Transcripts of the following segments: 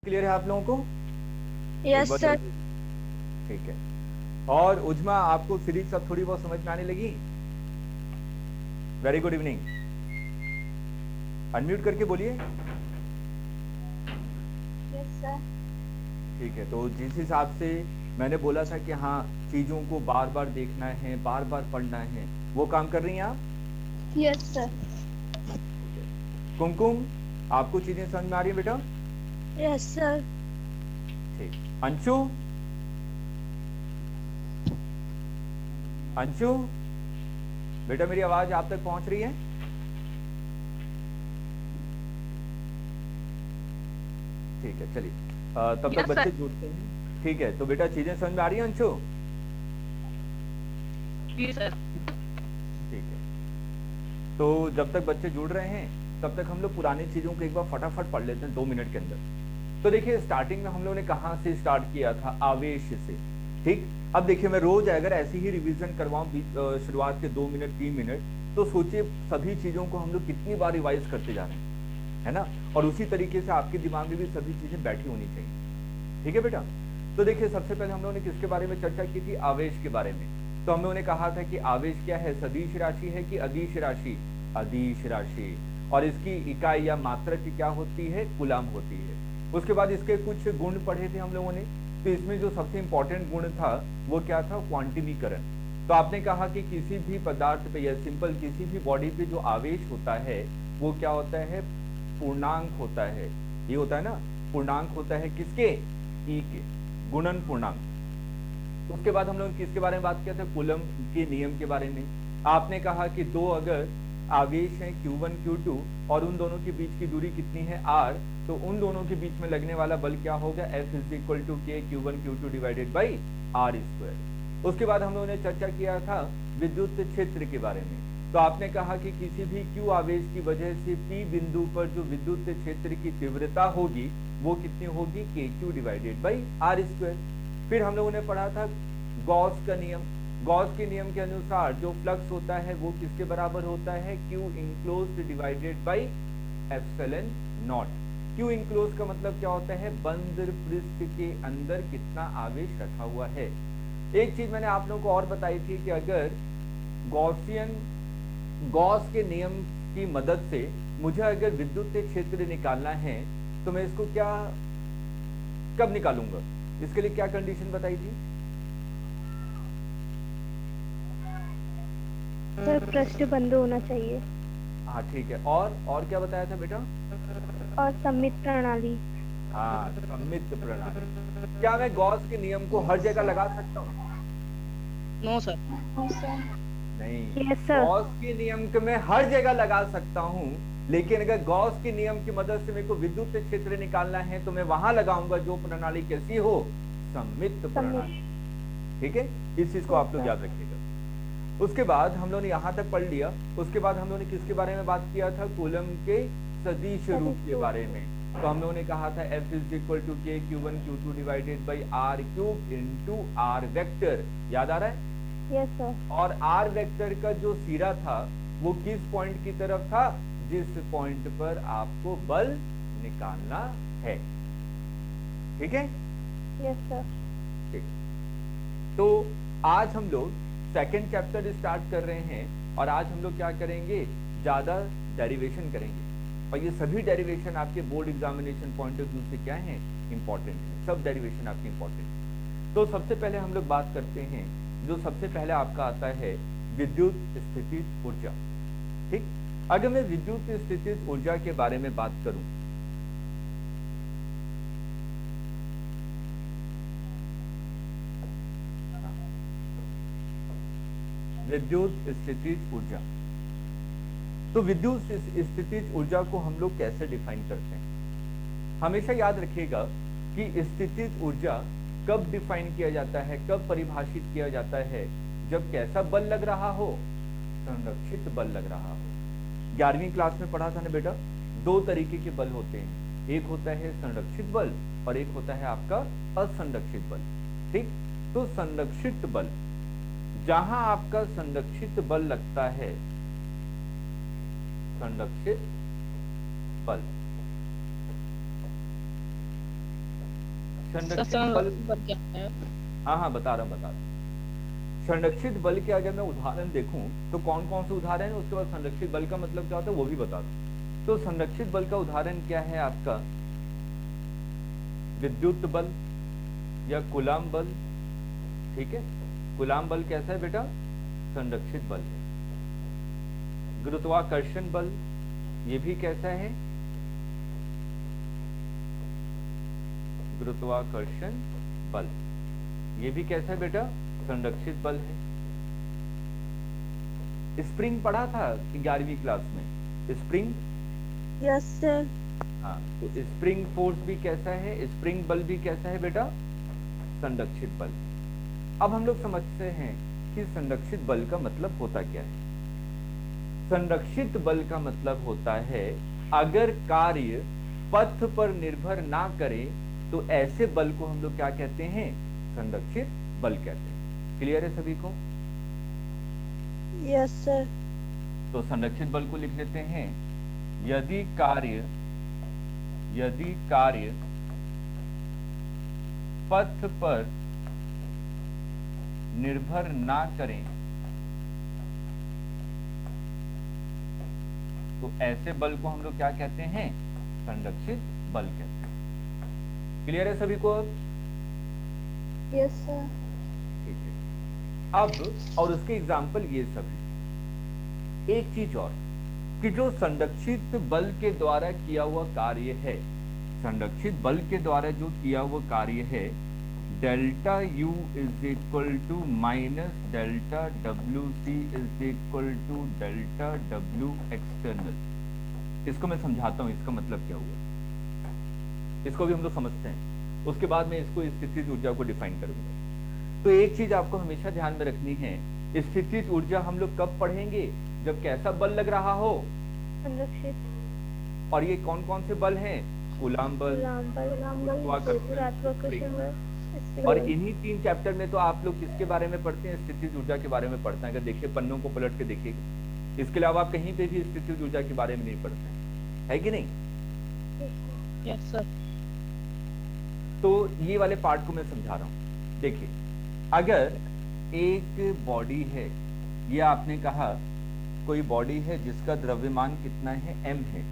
Clear है आप लोगों को? एक यस बार सर। जल्दी। ठीक है। और उजमा, आपको सीरीज सब थोड़ी बहुत समझ में आने लगी? Very good evening. अनम्यूट करके बोलिए। Yes sir. ठीक है, तो जिस हिसाब से मैंने बोला था कि हाँ, चीजों को बार बार देखना है, बार बार पढ़ना है, वो काम कर रही हैं आप? Yes sir. ठीक है। कुमकुम, आपको चीजें समझ में आ रही है बेटा? Yes sir. ठीक। अंशु, अंशु बेटा, मेरी आवाज आप तक पहुंच रही है? ठीक है, चलिए। तब तक यस बच्चे सर। जुड़ते हैं। ठीक है, तो बेटा चीजें समझ में आ रही है अंशु? जी सर। ठीक है। तो जब तक बच्चे जुड़ रहे हैं तब तक हम लोग पुरानी चीजों को एक बार फटाफट पढ़ लेते हैं 2 मिनट के अंदर। तो देखिए, स्टार्टिंग में हम लोगों ने कहाँ से स्टार्ट किया था? आवेश से। ठीक। अब देखिए, मैं रोज अगर ऐसी ही रिवीजन करवाऊं शुरुआत के 2 मिनट 3 मिनट, तो सोचिए सभी चीजों को हम लोग कितनी बार रिवाइज करते जा रहे हैं, है ना? और उसी तरीके से आपके दिमाग में भी सभी चीजें बैठी होनी चाहिए। ठीक है बेटा? तो देखिए, सबसे पहले हम लोगों ने किसके बारे में चर्चा की थी? आवेश के बारे में। तो हम लोगों ने कहा था कि आवेश क्या है? सदिश राशि है कि अदिश राशि? अदिश राशि। और इसकी इकाई या मात्रक क्या होती है? कूलम होती है। उसके बाद इसके कुछ गुण पढ़े थे हम लोगों ने। तो इसमें जो सबसे इंपॉर्टेंट गुण था वो क्या था? क्वांटिमीकरण। तो आपने कहा कि किसी भी पदार्थ पे या सिंपल किसी भी बॉडी पे जो आवेश होता है वो क्या होता है? पूर्णांक होता है। ये होता है ना, पूर्णांक होता है किसके? ई के। गुणन पूर्णांक। उसके बाद हम लोग किसके बारे में बात किया था? कूलम के नियम के बारे में। आपने कहा कि दो अगर आवेश हैं Q1 Q2 और उन दोनों के बीच की दूरी कितनी है? R, तो उन दोनों के बीच में लगने वाला बल क्या होगा? F is equal to K Q1 Q2 divided by R square. उसके बाद हम लोगों ने चर्चा किया था विद्युत क्षेत्र के बारे में। तो आपने कहा कि किसी भी Q आवेश की वजह से P बिंदु पर जो विद्युत क्षेत्र की तीव्रता होगी वो कितनी होगी? KQ divided by R square. फिर हम लोगों ने पढ़ा था गॉस का नियम। गॉस के नियम के अनुसार जो फ्लक्स होता है वो किसके बराबर होता है? Q enclosed divided by epsilon not. Q enclose का मतलब क्या होता है? बंद पृष्ठ के अंदर कितना आवेश रखा हुआ है। एक चीज मैंने आप लोगों को और बताई थी कि अगर गॉसियन गॉस के नियम की मदद से मुझे अगर विद्युत क्षेत्र निकालना है तो मैं इसको क्या कब निकालूंगा? इसके लिए क्या कंडीशन बताई थी? सर पृष्ठ बंद होना चाहिए। हाँ ठीक है। और क्या बताया था बेटा? और सममित प्रणाली। हाँ, सममित प्रणाली। क्या मैं गॉस के नियम को हर जगह लगा सकता हूँ? No sir. नहीं। Yes sir. गॉस के नियम को मैं हर जगह लगा सकता हूँ, लेकिन अगर गॉस के नियम की मदद से मेरे को विद्युत क्षेत्र निकालना है तो मैं वहां लगाऊंगा जो प्रणाली कैसी हो? सममित सममित। प्रणाली। ठीक है, इस चीज को यस आप लोग सर। याद रखिएगा। उसके बाद हम लोगों ने यहाँ तक पढ़ लिया। उसके बाद हम लोगों ने किसके बारे में बात किया था? कूलम के सदिश रूप के सदिश। बारे में। तो हम लोगों ने कहा था F is equal to K Q1 Q2 divided by R cube into R vector. याद आ रहा है? Yes sir. और आर वेक्टर का जो सिरा था वो किस पॉइंट की तरफ था? जिस पॉइंट पर आपको बल निकालना है। ठीक है? Yes sir. ठीक। तो आज हम लोग सेकंड चैप्टर स्टार्ट कर रहे हैं और आज हम लोग क्या करेंगे? ज्यादा डेरिवेशन करेंगे। और ये सभी डेरिवेशन आपके board examination point of view से क्या है? इंपॉर्टेंट है। सब डेरिवेशन आपकी इंपॉर्टेंट है। तो सबसे पहले हम लोग बात करते हैं, जो सबसे पहले आपका आता है विद्युत स्थितिज ऊर्जा। ठीक। अगर मैं विद्युत स्थितिज ऊर्जा के बारे में बात करूं, विद्युत स्थितिज ऊर्जा, तो विद्युत स्थितिज ऊर्जा को हम लोग कैसे डिफाइन करते हैं? हमेशा याद रखिएगा कि स्थितिज ऊर्जा कब डिफाइन किया जाता है, कब परिभाषित किया जाता है? जब कैसा बल लग रहा हो? संरक्षित बल लग रहा हो। 11वीं क्लास में पढ़ा था ना बेटा, दो तरीके के बल होते हैं, एक होता है संरक्षित बल और एक होता है आपका असंरक्षित बल। ठीक। तो संरक्षित बल, जहां आपका संरक्षित बल लगता है, संरक्षित बल, संरक्षित बल, बल क्या है? हाँ हाँ बता रहा हूँ। संरक्षित बल के अगर मैं उदाहरण देखूं तो कौन कौन से उदाहरण है, उसके बाद संरक्षित बल का मतलब क्या होता है वो भी बता दूं। तो संरक्षित बल का उदाहरण क्या है आपका, विद्युत बल या कूलाम बल। ठीक है, कूलाम बल कैसा है बेटा, संरक्षित बल है। गुरुत्वाकर्षण बल, ये भी कैसा है, गुरुत्वाकर्षण बल, ये भी कैसा है बेटा, संरक्षित बल है। स्प्रिंग पढ़ा था 11वीं क्लास में, स्प्रिंग। Yes sir. हाँ, तो स्प्रिंग फोर्स भी कैसा है, स्प्रिंग बल भी कैसा है बेटा, संरक्षित बल। अब हम लोग समझते हैं कि संरक्षित बल का मतलब होता क्या है। संरक्षित बल का मतलब होता है अगर कार्य पथ पर निर्भर ना करे तो ऐसे बल को हम लोग क्या कहते हैं, संरक्षित बल कहते हैं। क्लियर है सभी को? Yes sir. तो संरक्षित बल को लिख लेते हैं, यदि कार्य पथ पर निर्भर ना करें तो ऐसे बल को हम लोग क्या कहते हैं, संरक्षित बल कहते हैं। क्लियर है सभी को? अब यस सर। ठीक है। अब और उसके एग्जाम्पल ये सब है। एक चीज और कि जो संरक्षित बल के द्वारा किया हुआ कार्य है, संरक्षित बल के द्वारा जो किया हुआ कार्य है, delta U is equal to minus delta WC is equal to delta W external. इसको मैं समझाता हूं इसका मतलब क्या हुआ, इसको भी हम लोग समझते हैं, उसके बाद मैं इसको स्थितिज ऊर्जा को डिफाइन करूंगा। तो एक चीज आपको हमेशा ध्यान में रखनी है, स्थितिज ऊर्जा हम लोग कब पढ़ेंगे, जब कैसा बल लग रहा हो, संरक्षित। और ये कौन कौन से बल हैं, कूलाम बल, गुरुत्वाकर्षण बल, और इन्हीं 3 चैप्टर में तो आप लोग किसके बारे में पढ़ते हैं, स्थितिज ऊर्जा के बारे में पढ़ते हैं। अगर देखिए पन्नों को पलट के देखिए, इसके अलावा आप कहीं पे भी स्थितिज ऊर्जा के बारे में नहीं पढ़ते हैं, है कि नहीं? Yes sir. तो ये वाले पार्ट को मैं समझा रहा हूँ। देखिए, अगर एक बॉडी है, ये आपने कहा कोई बॉडी है जिसका द्रव्यमान कितना है, m है,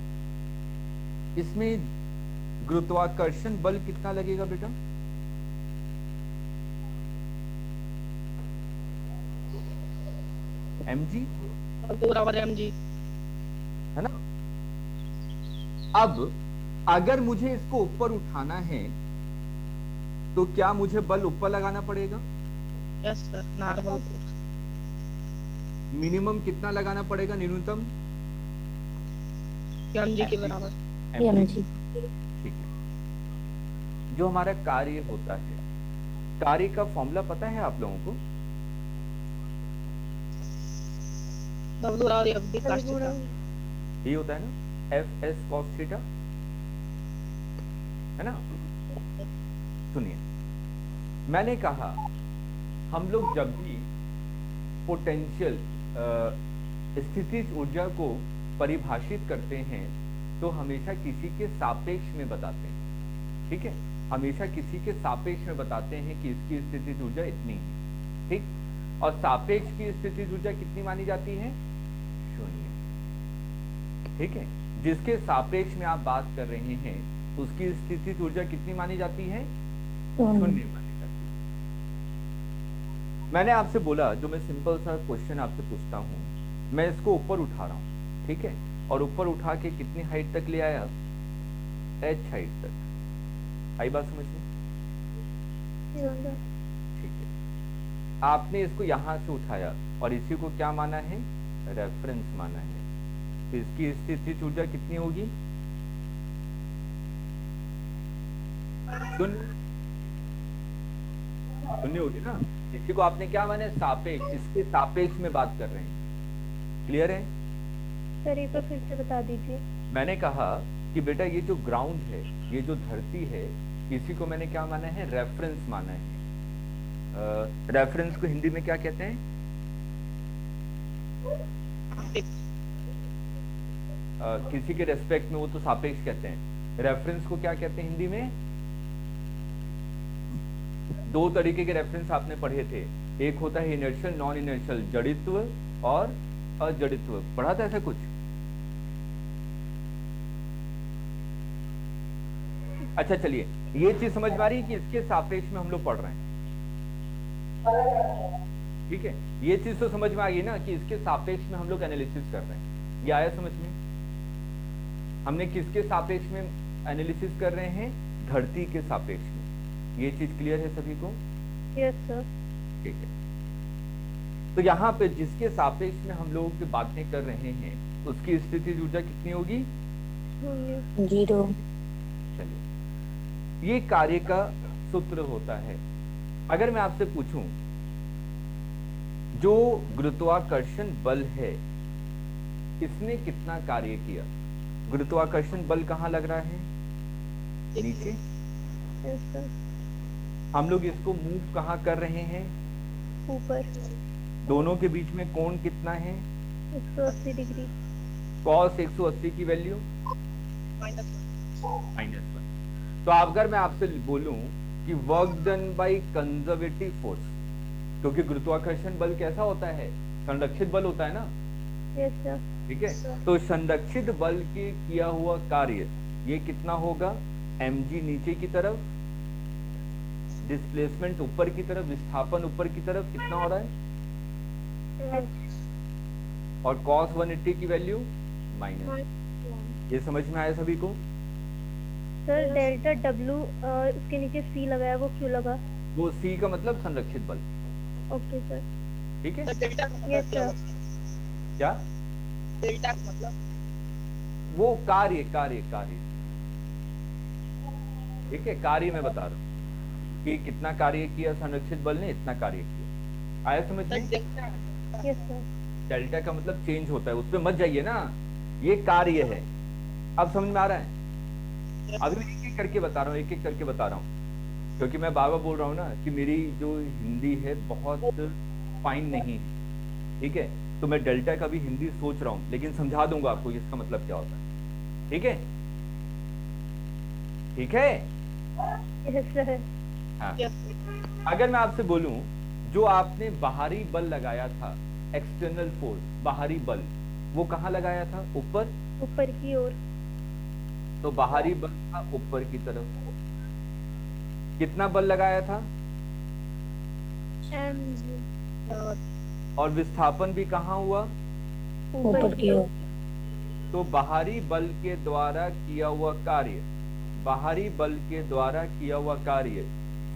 इसमें गुरुत्वाकर्षण बल कितना लगेगा बेटा, mg, mg, है ना? अब अगर मुझे इसको ऊपर उठाना है तो क्या मुझे बल ऊपर लगाना पड़ेगा, यस सर, नॉर्मल मिनिमम कितना लगाना पड़ेगा, न्यूनतम mg के बराबर। mg। ठीक है। जो हमारा कार्य होता है, कार्य का फॉर्मूला पता है आप लोगों को, ये होता है ना Fs cos थीटा, है ना? सुनिए, मैंने कहा हम लोग जब भी पोटेंशियल स्थितिज ऊर्जा को परिभाषित करते हैं तो हमेशा किसी के सापेक्ष में बताते हैं। ठीक है, हमेशा किसी के सापेक्ष में बताते हैं कि इसकी स्थितिज ऊर्जा इतनी है। ठीक, और सापेक्ष की स्थितिज ऊर्जा कितनी मानी जाती है, 0। ठीक है, जिसके सापेक्ष में आप बात कर रहे हैं उसकी स्थितिज ऊर्जा कितनी मानी जाती है, 0 मानी जाती है। मैंने आपसे बोला, जो मैं सिंपल सा क्वेश्चन आपसे पूछता हूं, मैं इसको ऊपर उठा रहा हूं, ठीक है, और ऊपर उठा के कितनी हाइट तक ले आया, h हाइट तक। आई बात समझ में? ठीक है, आपने इसको यहां से उठाया और इसी को क्या माना है, रेफरेंस माना है, तो इसकी स्थितिज ऊर्जा कितनी होगी, 0 होगी ना। इसी को आपने क्या माना, सापेक्ष, इसके सापेक्ष में बात कर रहे हैं। क्लियर है? सर एक बार फिर से बता दीजिए। मैंने कहा कि बेटा ये जो ग्राउंड है, ये जो धरती है, इसी को मैंने क्या माना है, रेफरेंस माना है। रेफरेंस को हिंदी में क्या कहते हैं, किसी के रेस्पेक्ट में वो तो सापेक्ष कहते हैं, रेफरेंस को क्या कहते हैं हिंदी में, दो तरीके के रेफरेंस आपने पढ़े थे, एक होता है इनर्शियल नॉन इनर्शियल, जड़ित्व और अजड़ित्व, पढ़ा था ऐसा कुछ? अच्छा चलिए, ये चीज समझ में आ रही है कि इसके सापेक्ष में हम लोग पढ़ रहे हैं, ठीक है? ये चीज तो समझ में आ गई ना कि इसके सापेक्ष में हम लोग एनालिसिस कर रहे हैं, ये आया समझ में? हमने किसके सापेक्ष में एनालिसिस कर रहे हैं? धरती के सापेक्ष में। ये चीज क्लियर है सभी को? Yes sir. ठीक है, तो यहाँ पे जिसके सापेक्ष में हम लोग बातें कर रहे हैं उसकी स्थिति ऊर्जा कितनी होगी? 0। चलिए, ये कार्य का सूत्र होता है। अगर मैं आपसे पूछूं, जो गुरुत्वाकर्षण बल है इसने कितना कार्य किया? गुरुत्वाकर्षण बल कहाँ लग रहा है? नीचे। Yes sir. हम लोग इसको मूव कहाँ कर रहे हैं? ऊपर। दोनों के बीच में कोण कितना है? 180 डिग्री। cos 180 की वैल्यू -1। तो अगर मैं आपसे बोलूं कि work done by conservative force, क्योंकि गुरुत्वाकर्षण बल कैसा होता है? संरक्षित बल होता है ना? Yes sir. ठीक है, तो संरक्षित बल के किया हुआ कार्य ये कितना होगा? mg नीचे की तरफ, डिस्प्लेसमेंट ऊपर की तरफ, विस्थापन ऊपर की तरफ, कितना हो रहा है? और cos 180 की वैल्यू माइनस। ये समझ में आया सभी को? सर डेल्टा डब्ल्यू उसके नीचे सी लगाया, वो क्यों लगा? वो c का मतलब संरक्षित बल, ओके सर। ठीक है? Yes sir. क्या? डेल्टा का मतलब वो कार्य कार्य कार्य, ठीक है? कार्य मैं बता रहा हूँ कि कितना कार्य किया संरक्षित बल ने, इतना कार्य किया। आया समझ में? Yes sir. डेल्टा का मतलब चेंज होता है, उसमें मत जाइए ना, ये कार्य है। अब समझ में आ रहा है? अभी मैं एक एक करके बता रहा हूँ, एक एक करके बता रहा हूँ, क्योंकि मैं बार बार बोल रहा हूँ ना कि मेरी जो हिंदी है बहुत फाइन नहीं है, ठीक है? तो मैं डेल्टा का भी हिंदी सोच रहा हूँ, लेकिन समझा दूंगा आपको इसका मतलब क्या होता है, ठीक है? ठीक है? Yes sir. हाँ। अगर मैं आपसे बोलूं, जो आपने बाहरी बल लगाया था, एक्सटर्नल फोर्स, बाहरी बल, वो कहाँ लगाया था? ऊपर। ऊपर की ओर। तो बाहरी बल था ऊपर की तरफ। कितना बल लगाया था? और विस्थापन भी कहाँ हुआ? ऊपर की ओर। तो बाहरी बल के द्वारा किया हुआ कार्य, बाहरी बल के द्वारा किया हुआ कार्य,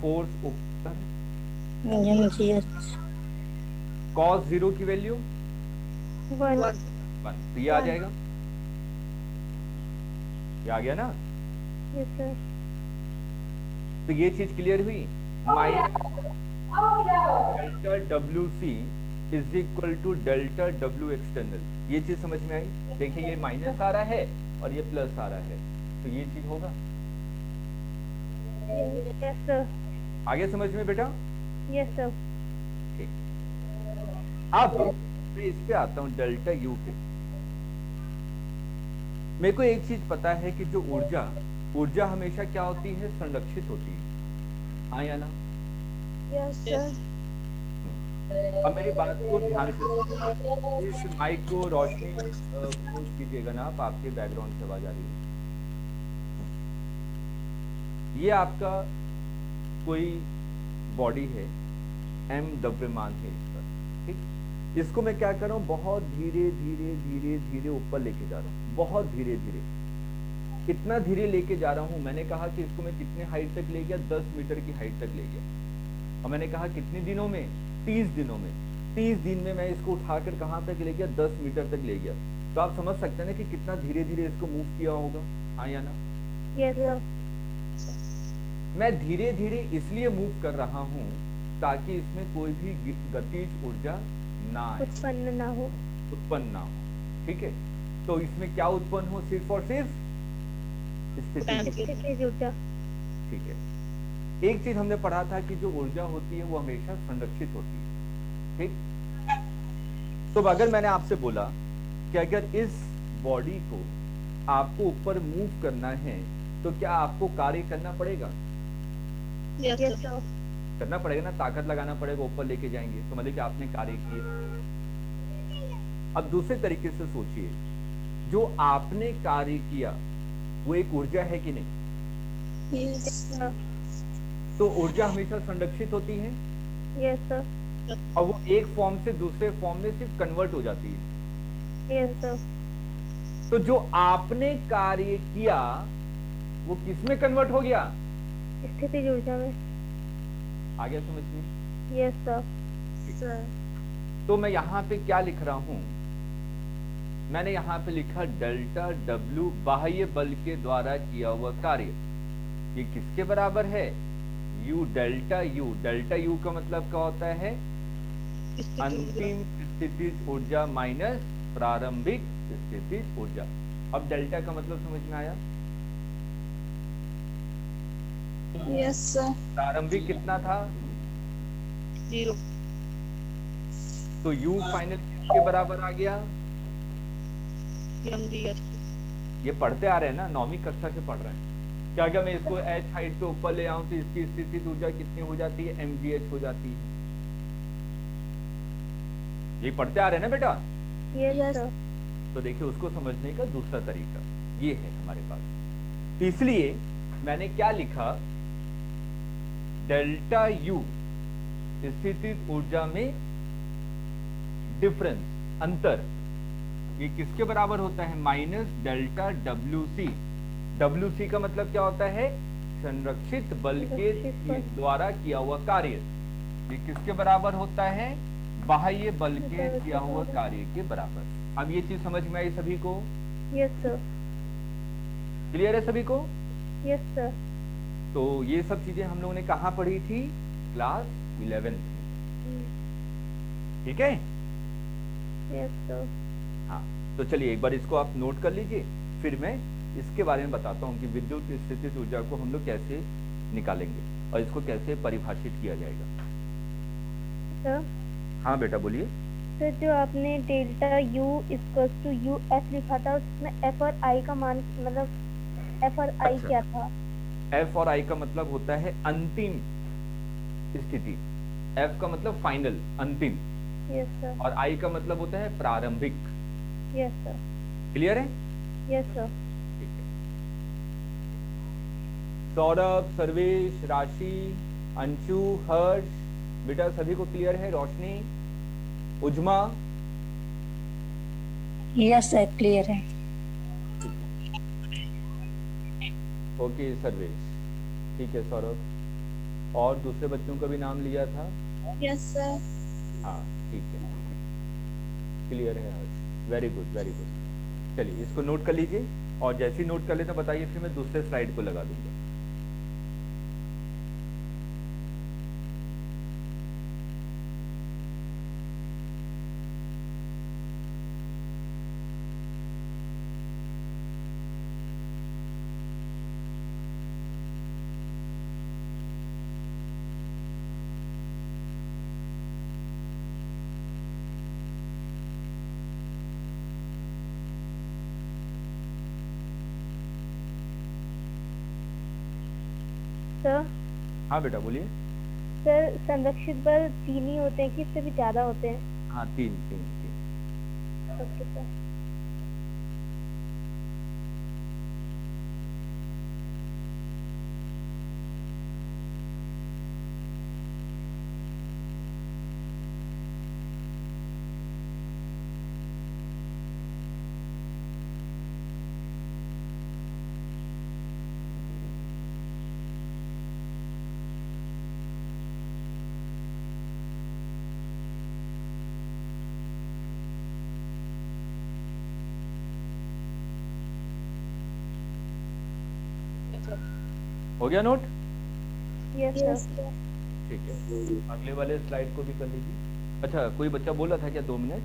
फोर्स ऊपर, cos 0 की वैल्यू 1। 1, तो ये आ जाएगा, ये आ गया ना? Yes sir. तो ये चीज क्लियर हुई। Delta W C is equal to delta W external, ये चीज समझ में आई? देखिए, ये माइनस आ रहा है और ये प्लस आ रहा है, तो ये चीज होगा। Yes sir. आगे समझ में बेटा? Yes sir. ठीक। अब मैं इस पे आता हूँ, डेल्टा यू पे। मेरे को एक चीज पता है कि जो ऊर्जा हमेशा क्या होती है? संरक्षित होती है, हाँ या ना? Yes sir. अब मेरी बात को ध्यान से, इस माइक को रोशनी क्लोज कीजिएगा ना आप, आपके बैकग्राउंड से आवाज आ रही है। ये आपका कोई बॉडी है, m द्रव्यमान है इसका, ठीक? इसको मैं क्या कर रहा हूँ? बहुत धीरे धीरे धीरे धीरे ऊपर लेके जा रहा हूँ, बहुत धीरे धीरे। कितना धीरे लेके जा रहा हूँ? मैंने कहा कि इसको मैं कितने हाइट तक ले गया? 10 मीटर की हाइट तक ले गया। और मैंने कहा कितने दिनों में? 30 दिनों में। 30 दिन में मैं इसको उठाकर कहाँ तक ले गया? 10 मीटर तक ले गया। तो आप समझ सकते हैं ना कि कितना धीरे धीरे इसको मूव किया होगा, हाँ या ना? Yes sir. मैं धीरे धीरे इसलिए मूव कर रहा हूँ ताकि इसमें कोई भी गतिज ऊर्जा ना आए, उत्पन्न ना हो, ठीक है? तो इसमें क्या उत्पन्न हो? सिर्फ और सिर्फ स्थितिज ऊर्जा। ठीक है। एक चीज हमने पढ़ा था कि जो ऊर्जा होती है वो हमेशा संरक्षित होती है, ठीक? तो अगर मैंने आपसे बोला कि अगर इस बॉडी को आपको ऊपर मूव करना है तो क्या आपको कार्य करना पड़ेगा? Yes sir. करना पड़ेगा ना, ताकत लगाना पड़ेगा, ऊपर लेके जाएंगे तो मतलब कि आपने कार्य किया। अब दूसरे तरीके से सोचिए, जो आपने कार्य किया वो एक ऊर्जा है कि नहीं? Yes sir. तो ऊर्जा हमेशा संरक्षित होती है यस सर। और वो एक फॉर्म से दूसरे फॉर्म में सिर्फ कन्वर्ट हो जाती है। Yes sir. तो जो आपने कार्य किया वो किस में कन्वर्ट हो गया? स्थिति ऊर्जा में। आ गया समझ में? Yes sir. सर। तो मैं यहाँ पे क्या लिख रहा हूं, मैंने यहाँ पे लिखा डेल्टा डब्ल्यू बाह्य बल के द्वारा किया हुआ कार्य, ये किसके बराबर है? You delta U. Delta U का मतलब क्या होता है? अंतिम स्थितिज ऊर्जा माइनस प्रारंभिक स्थितिज ऊर्जा। अब डेल्टा का मतलब समझ में आया? Yes sir. प्रारंभिक कितना था? 0। तो यू फाइनल किसके बराबर आ गया? mdh। ये पढ़ते आ रहे हैं ना, 9वीं कक्षा से पढ़ रहे हैं। क्या अगर मैं इसको h हाइट पे ऊपर ले आऊं तो इसकी स्थितिज ऊर्जा कितनी हो जाती है? mgh हो जाती है। ये पढ़ते आ रहे हैं ना बेटा? Yes sir. तो देखिए, उसको समझने का दूसरा तरीका ये है हमारे पास। इसलिए मैंने क्या लिखा, डेल्टा यू स्थितिज ऊर्जा में डिफरेंस, अंतर, ये किसके बराबर होता है? Minus delta W C. W C का मतलब क्या होता है? संरक्षित बल के द्वारा किया हुआ कार्य। ये किसके बराबर होता है? बाह्य बल के किया हुआ कार्य के बराबर। अब ये चीज समझ में आई सभी को? Yes sir. क्लियर है सभी को? Yes sir. तो ये सब चीजें हम लोगों ने कहाँ पढ़ी थी? क्लास 11 में। ठीक है? Yes sir. हाँ, तो चलिए एक बार इसको आप नोट कर लीजिए, फिर मैं इसके बारे में बताता हूँ कि विद्युत स्थितिज ऊर्जा को हम लोग कैसे निकालेंगे और इसको कैसे परिभाषित किया जाएगा। सर। हाँ बेटा बोलिए। सर, जो आपने delta U equals to U F लिखा था, उसमें एफ और आई का मान, मतलब एफ और आई अच्छा। क्या था? एफ और आई का मतलब होता है अंतिम स्थिति। एफ का मतलब फाइनल, अंतिम, यस सर। और आई का मतलब होता है प्रारंभिक। Yes sir. क्लियर है? Yes sir. ठीक है। सौरभ, सर्वेश, राशि, अंशु, हर्ष, बेटा सभी को क्लियर है? रोशनी, उज्मा? यस सर, क्लियर है। ओके सर्वेश, ठीक है। सौरभ और दूसरे बच्चों का भी नाम लिया था? Yes sir. हाँ ठीक है, क्लियर है हर्ष, वेरी गुड वेरी गुड। चलिए इसको नोट कर लीजिए, और जैसे ही नोट कर ले तो बताइए, फिर मैं दूसरे स्लाइड को लगा दूंगा। सर। हाँ बेटा बोलिए। सर, संरक्षित बल 3 ही होते हैं कि इससे भी ज्यादा होते हैं? हाँ तीन तीन तीन। Okay sir. हो गया नोट? Yes sir. ठीक है, अगले वाले स्लाइड को भी कर लीजिए। अच्छा, कोई बच्चा बोल रहा था क्या? 2 मिनट।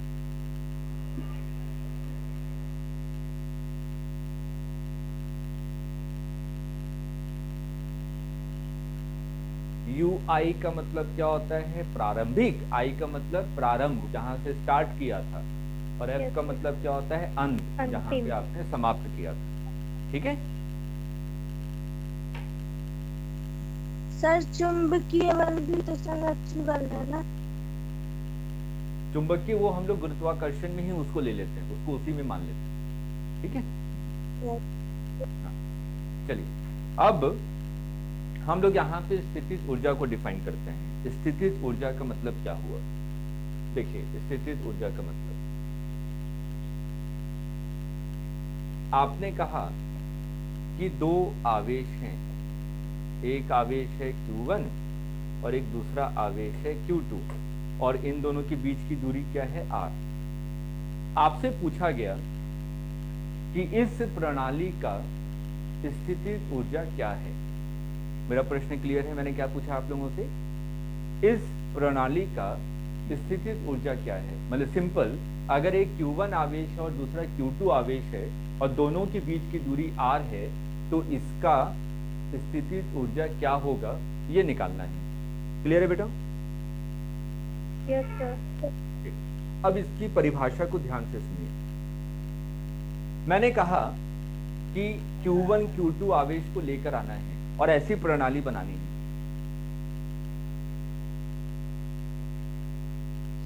यू आई का मतलब क्या होता है? प्रारंभिक। आई का मतलब प्रारंभ, जहां से स्टार्ट किया था, और एफ Yes, का sir. मतलब क्या होता है? अंत, जहां अंतिम। पे आपने समाप्त किया था। ठीक है? सर चुंबकीय बल भी तो संरक्षण बल है ना। चुंबकीय वो हम लोग गुरुत्वाकर्षण में ही उसको ले लेते हैं, उसको उसी में मान लेते हैं, ठीक है। हाँ, चलिए अब हम लोग यहाँ पे स्थितिज ऊर्जा को डिफाइन करते हैं। स्थितिज ऊर्जा का मतलब क्या हुआ? देखिए, स्थितिज ऊर्जा का मतलब आपने कहा कि दो आवेश हैं, एक आवेश है Q1 और एक दूसरा आवेश है Q2, और इन दोनों के बीच की दूरी क्या है? R। आपसे पूछा गया कि इस प्रणाली का स्थितिज ऊर्जा क्या है। मेरा प्रश्न क्लियर है? मैंने क्या पूछा आप लोगों से? इस प्रणाली का स्थितिज ऊर्जा क्या है? मतलब सिंपल, अगर एक Q1 आवेश है और दूसरा Q2 आवेश है और दोनों के बीच की दूरी R है, तो इसका स्थितिज ऊर्जा क्या होगा ये निकालना है। क्लियर है बेटा? Yes sir. अब इसकी परिभाषा को ध्यान से सुनिए। मैंने कहा कि Q1 Q2 आवेश को लेकर आना है और ऐसी प्रणाली बनानी है।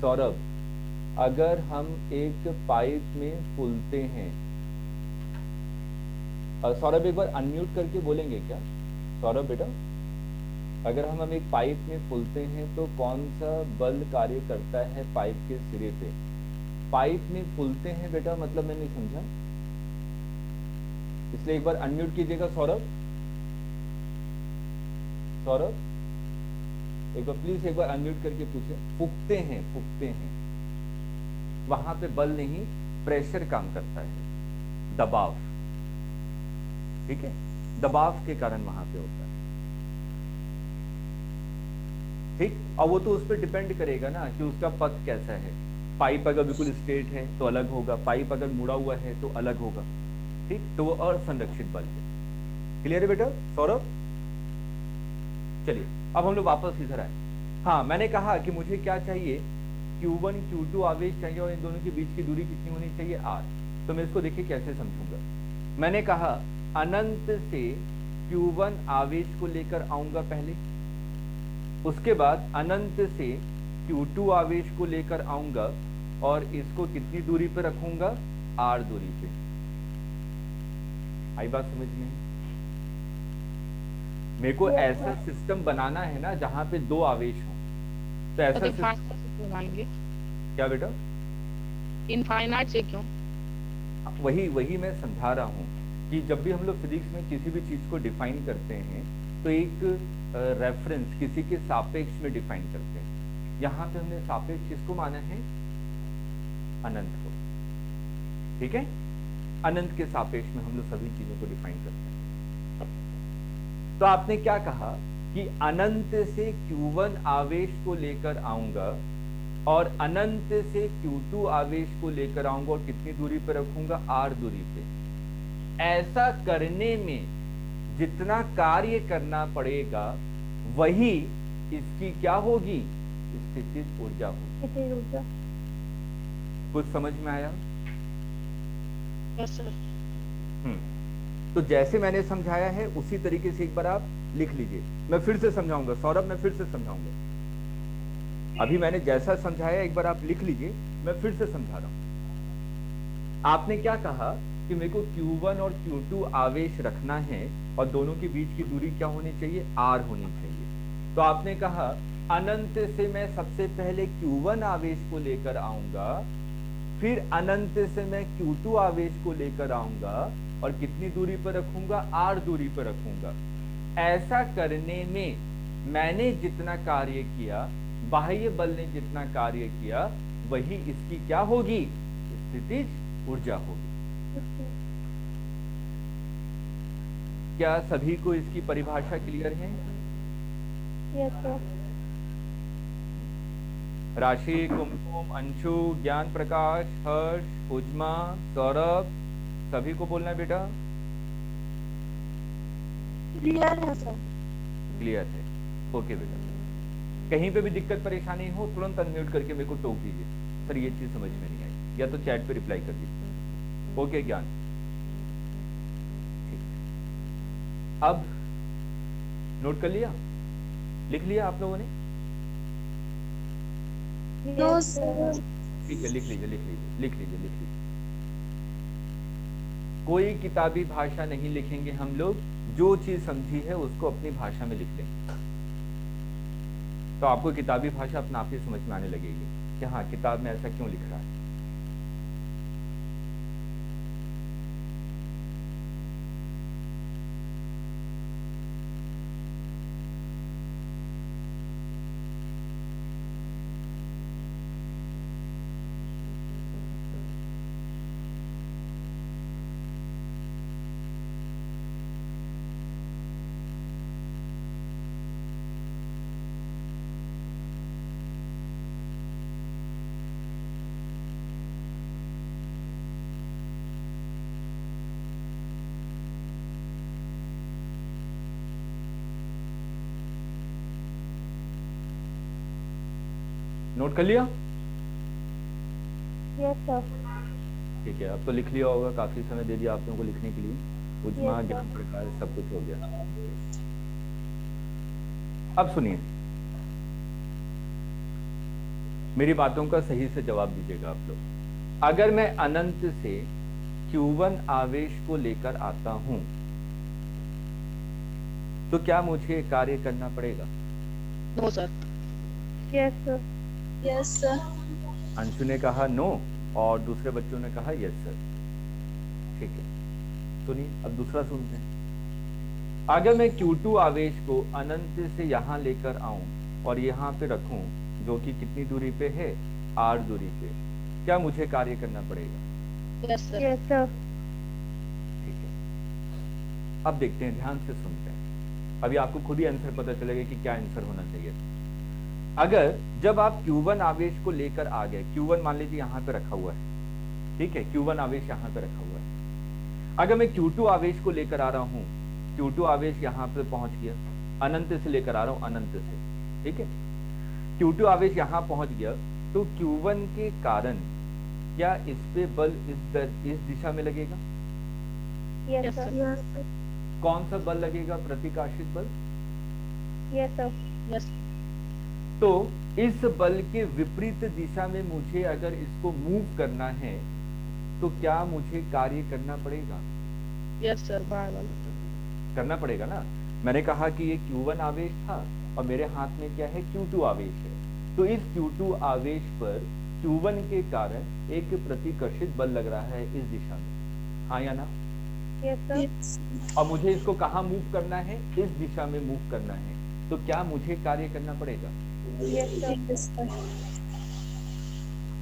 सौरभ, अगर हम एक पाइप में फूलते हैं, सौरभ एक बार अनम्यूट करके बोलेंगे क्या? सौरभ बेटा, अगर हम एक पाइप में फूलते हैं तो कौन सा बल कार्य करता है पाइप के सिरे पे? पाइप में फूलते हैं बेटा, मतलब मैं नहीं समझा, इसलिए एक बार अनम्यूट कीजिएगा सौरभ। सौरभ एक बार प्लीज एक बार अनम्यूट करके पूछे। फूकते हैं, फूकते हैं, वहां पे बल नहीं, प्रेशर काम करता है, दबाव, ठीक है, दबाव के कारण वहां पे होता है, ठीक। और वो तो उस पर डिपेंड करेगा ना कि उसका पथ कैसा है। पाइप अगर बिल्कुल स्ट्रेट है तो अलग होगा, पाइप अगर मुड़ा हुआ है तो अलग होगा, ठीक। तो वो असंरक्षित बल है। क्लियर है बेटा सौरभ? चलिए अब हम लोग वापस इधर आए। हाँ, मैंने कहा कि मुझे क्या चाहिए? Q1 Q2 आवेश चाहिए और इन दोनों के बीच की दूरी कितनी होनी चाहिए? R। तो मैं इसको देखिए कैसे समझूंगा। मैंने कहा अनंत से Q1 आवेश को लेकर आऊंगा पहले, उसके बाद अनंत से Q2 आवेश को लेकर आऊंगा और इसको कितनी दूरी पे रखूंगा? R दूरी पे। आई बात समझ में? मेरे को ऐसा सिस्टम बनाना है ना जहां पे दो आवेश हो, तो ऐसा बनाएंगे क्या बेटा? इनफाइनाइट से क्यों? वही मैं समझा रहा हूँ कि जब भी हम लोग फिजिक्स में किसी भी चीज को डिफाइन करते हैं तो एक रेफरेंस किसी के सापेक्ष में डिफाइन करते हैं। यहाँ पे हमने सापेक्ष किसको माना है? अनंत को, ठीक है। अनंत के सापेक्ष में हम लोग सभी चीजों को डिफाइन करते हैं। तो आपने क्या कहा कि अनंत से Q1 आवेश को लेकर आऊंगा और अनंत से Q2 आवेश को लेकर आऊंगा और कितनी दूरी पर रखूंगा? R दूरी पे। ऐसा करने में जितना कार्य करना पड़ेगा वही इसकी क्या होगी? स्थितिज ऊर्जा होगी। स्थितिज ऊर्जा। कुछ समझ में आया? Yes sir. तो जैसे मैंने समझाया है उसी तरीके से एक बार आप लिख लीजिए। मैं फिर से समझाऊंगा सौरभ, मैं फिर से समझाऊंगा। अभी मैंने जैसा समझाया एक बार आप लिख लीजिए, मैं फिर से समझा रहा हूं। आपने क्या कहा कि मेरे को Q1 और Q2 आवेश रखना है और दोनों के बीच की दूरी क्या होनी चाहिए? R होनी चाहिए। तो आपने कहा अनंत से मैं सबसे पहले Q1 आवेश को लेकर आऊंगा, फिर अनंत से मैं Q2 आवेश को लेकर आऊंगा और कितनी दूरी पर रखूंगा? R दूरी पर रखूंगा। ऐसा करने में मैंने जितना कार्य किया, बाह्य बल ने जितना कार्य किया, वही इसकी क्या होगी? स्थितिज ऊर्जा होगी। क्या सभी को इसकी परिभाषा क्लियर है? Yes sir. राशि, कुमकुम, अंशु, ज्ञान प्रकाश, हर्ष, उज्मा, सौरभ, सभी को बोलना है बेटा। क्लियर है सर। क्लियर है? ओके बेटा। कहीं पे भी दिक्कत परेशानी हो तुरंत अनम्यूट करके मेरे को टोक दीजिए, सर ये चीज समझ में नहीं आई, या तो चैट पे रिप्लाई कर दीजिए। ओके ज्ञान, ठीक। अब नोट कर लिया? लिख लिया आप लोगों ने? No Yes, sir. ठीक है, लिख लीजिए लिख लीजिए लिख लीजिए लिख लीजिए। कोई किताबी भाषा नहीं लिखेंगे हम लोग, जो चीज समझी है उसको अपनी भाषा में लिख लेंगे। तो आपको किताबी भाषा अपने आप ही समझ में आने लगेगी कि हाँ किताब में ऐसा क्यों लिख रहा है। नोट कर लिया? yes sir, ठीक है, अब तो लिख लिया होगा, काफी समय दे दिया आप लोगों को लिखने के लिए। उज्मा Yes, ज्ञान sir. प्रकाश सब कुछ हो गया। अब सुनिए, मेरी बातों का सही से जवाब दीजिएगा आप लोग। अगर मैं अनंत से Q1 आवेश को लेकर आता हूं तो क्या मुझे कार्य करना पड़ेगा? No sir. yes sir, yes sir. Anshu ने कहा नो और दूसरे बच्चों ने कहा यस सर। ठीक है, सुनिए अब दूसरा सुनते हैं। अगर मैं Q2 आवेश को अनंत से यहां लेकर आऊं और यहां पे रखूं, जो कि कितनी दूरी पे है? R दूरी पे, क्या मुझे कार्य करना पड़ेगा? Yes sir. yes sir, ठीक है, अब देखते हैं, ध्यान से सुनते हैं। अभी आपको खुद ही आंसर पता चलेगा कि क्या आंसर होना चाहिए। अगर जब आप Q1 आवेश को लेकर आ गए, Q1 मान लीजिए यहां पे रखा हुआ है, ठीक है, Q1 आवेश यहां पे रखा हुआ है। अगर मैं Q2 आवेश को लेकर आ रहा हूं, Q2 आवेश यहां पे पहुंच गया, अनंत से लेकर आ रहा हूं, अनंत से, ठीक है, Q2 आवेश यहां पहुंच गया, तो Q1 के कारण क्या इस पे बल इस दिशा में लगेगा? yes Yes, sir, sir. Yes sir. कौन सा बल लगेगा? प्रतिकाशित बल। yes sir, यस तो इस बल के विपरीत दिशा में मुझे अगर इसको मूव करना है तो क्या मुझे कार्य करना पड़ेगा? Yes sir. बार करना पड़ेगा ना। मैंने कहा कि ये Q1 आवेश था और मेरे हाथ में क्या है? Q2 आवेश है। तो इस Q2 आवेश पर Q1 के कारण एक प्रतिकर्षित बल लग रहा है इस दिशा में, हाँ या ना? yes sir, यस और मुझे इसको कहाँ मूव करना है? इस दिशा में मूव करना है। तो क्या मुझे कार्य करना पड़ेगा? yes sir, yes sir.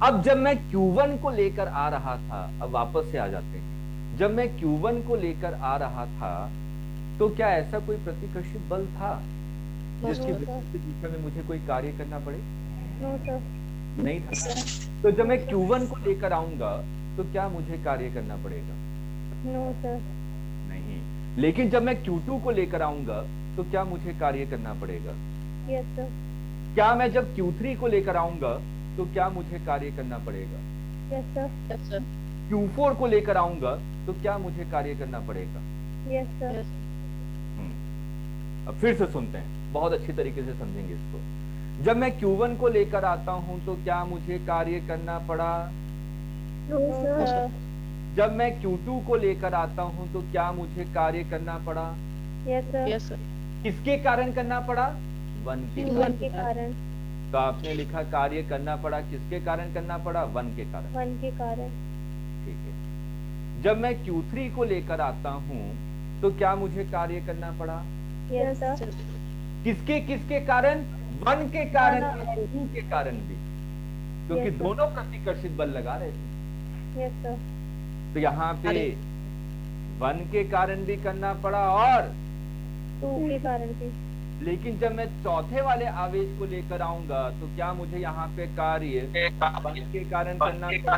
अब जब मैं Q1 को लेकर आ रहा था, अब वापस से आ जाते हैं, जब मैं Q1 को लेकर आ रहा था तो क्या ऐसा कोई प्रतिकर्षित बल था जिसकी no, विपरीत दिशा में मुझे कोई कार्य करना पड़े? no sir, नहीं था। तो जब मैं Q1 को लेकर आऊंगा तो क्या मुझे कार्य करना पड़ेगा? no sir, नहीं। लेकिन जब मैं Q2 को लेकर आऊंगा तो क्या मुझे कार्य करना पड़ेगा? yes sir, क्या मैं जब Q3 को लेकर आऊंगा तो क्या मुझे कार्य करना पड़ेगा? yes sir, yes sir. Q4 को लेकर आऊंगा तो क्या मुझे कार्य करना पड़ेगा? yes sir, यस अब फिर से सुनते हैं, बहुत अच्छी तरीके से समझेंगे इसको। जब मैं Q1 को लेकर आता हूं तो क्या मुझे कार्य करना पड़ा? No no sir. sir, जब मैं Q2 को लेकर आता हूं तो क्या मुझे कार्य करना पड़ा? yes sir, yes sir. किसके कारण करना पड़ा? 1 के। Q1 के कारण, तो आपने लिखा कार्य करना पड़ा, किसके कारण करना पड़ा? 1 के कारण। 1 के कारण, ठीक है। जब मैं Q3 को लेकर आता हूं तो क्या मुझे कार्य करना पड़ा? yes sir, किसके किसके कारण? 1 के कारण भी और 2 के कारण भी, क्योंकि Yes, sir. दोनों प्रतिकर्षित बल लगा रहे थे। yes sir, तो यहाँ पे अरे। 1 के कारण भी करना पड़ा और 2 के कारण भी, लेकिन जब मैं चौथे वाले आवेश को लेकर आऊंगा तो क्या मुझे यहाँ पे कार्य 1 के कारण करना पड़ेगा,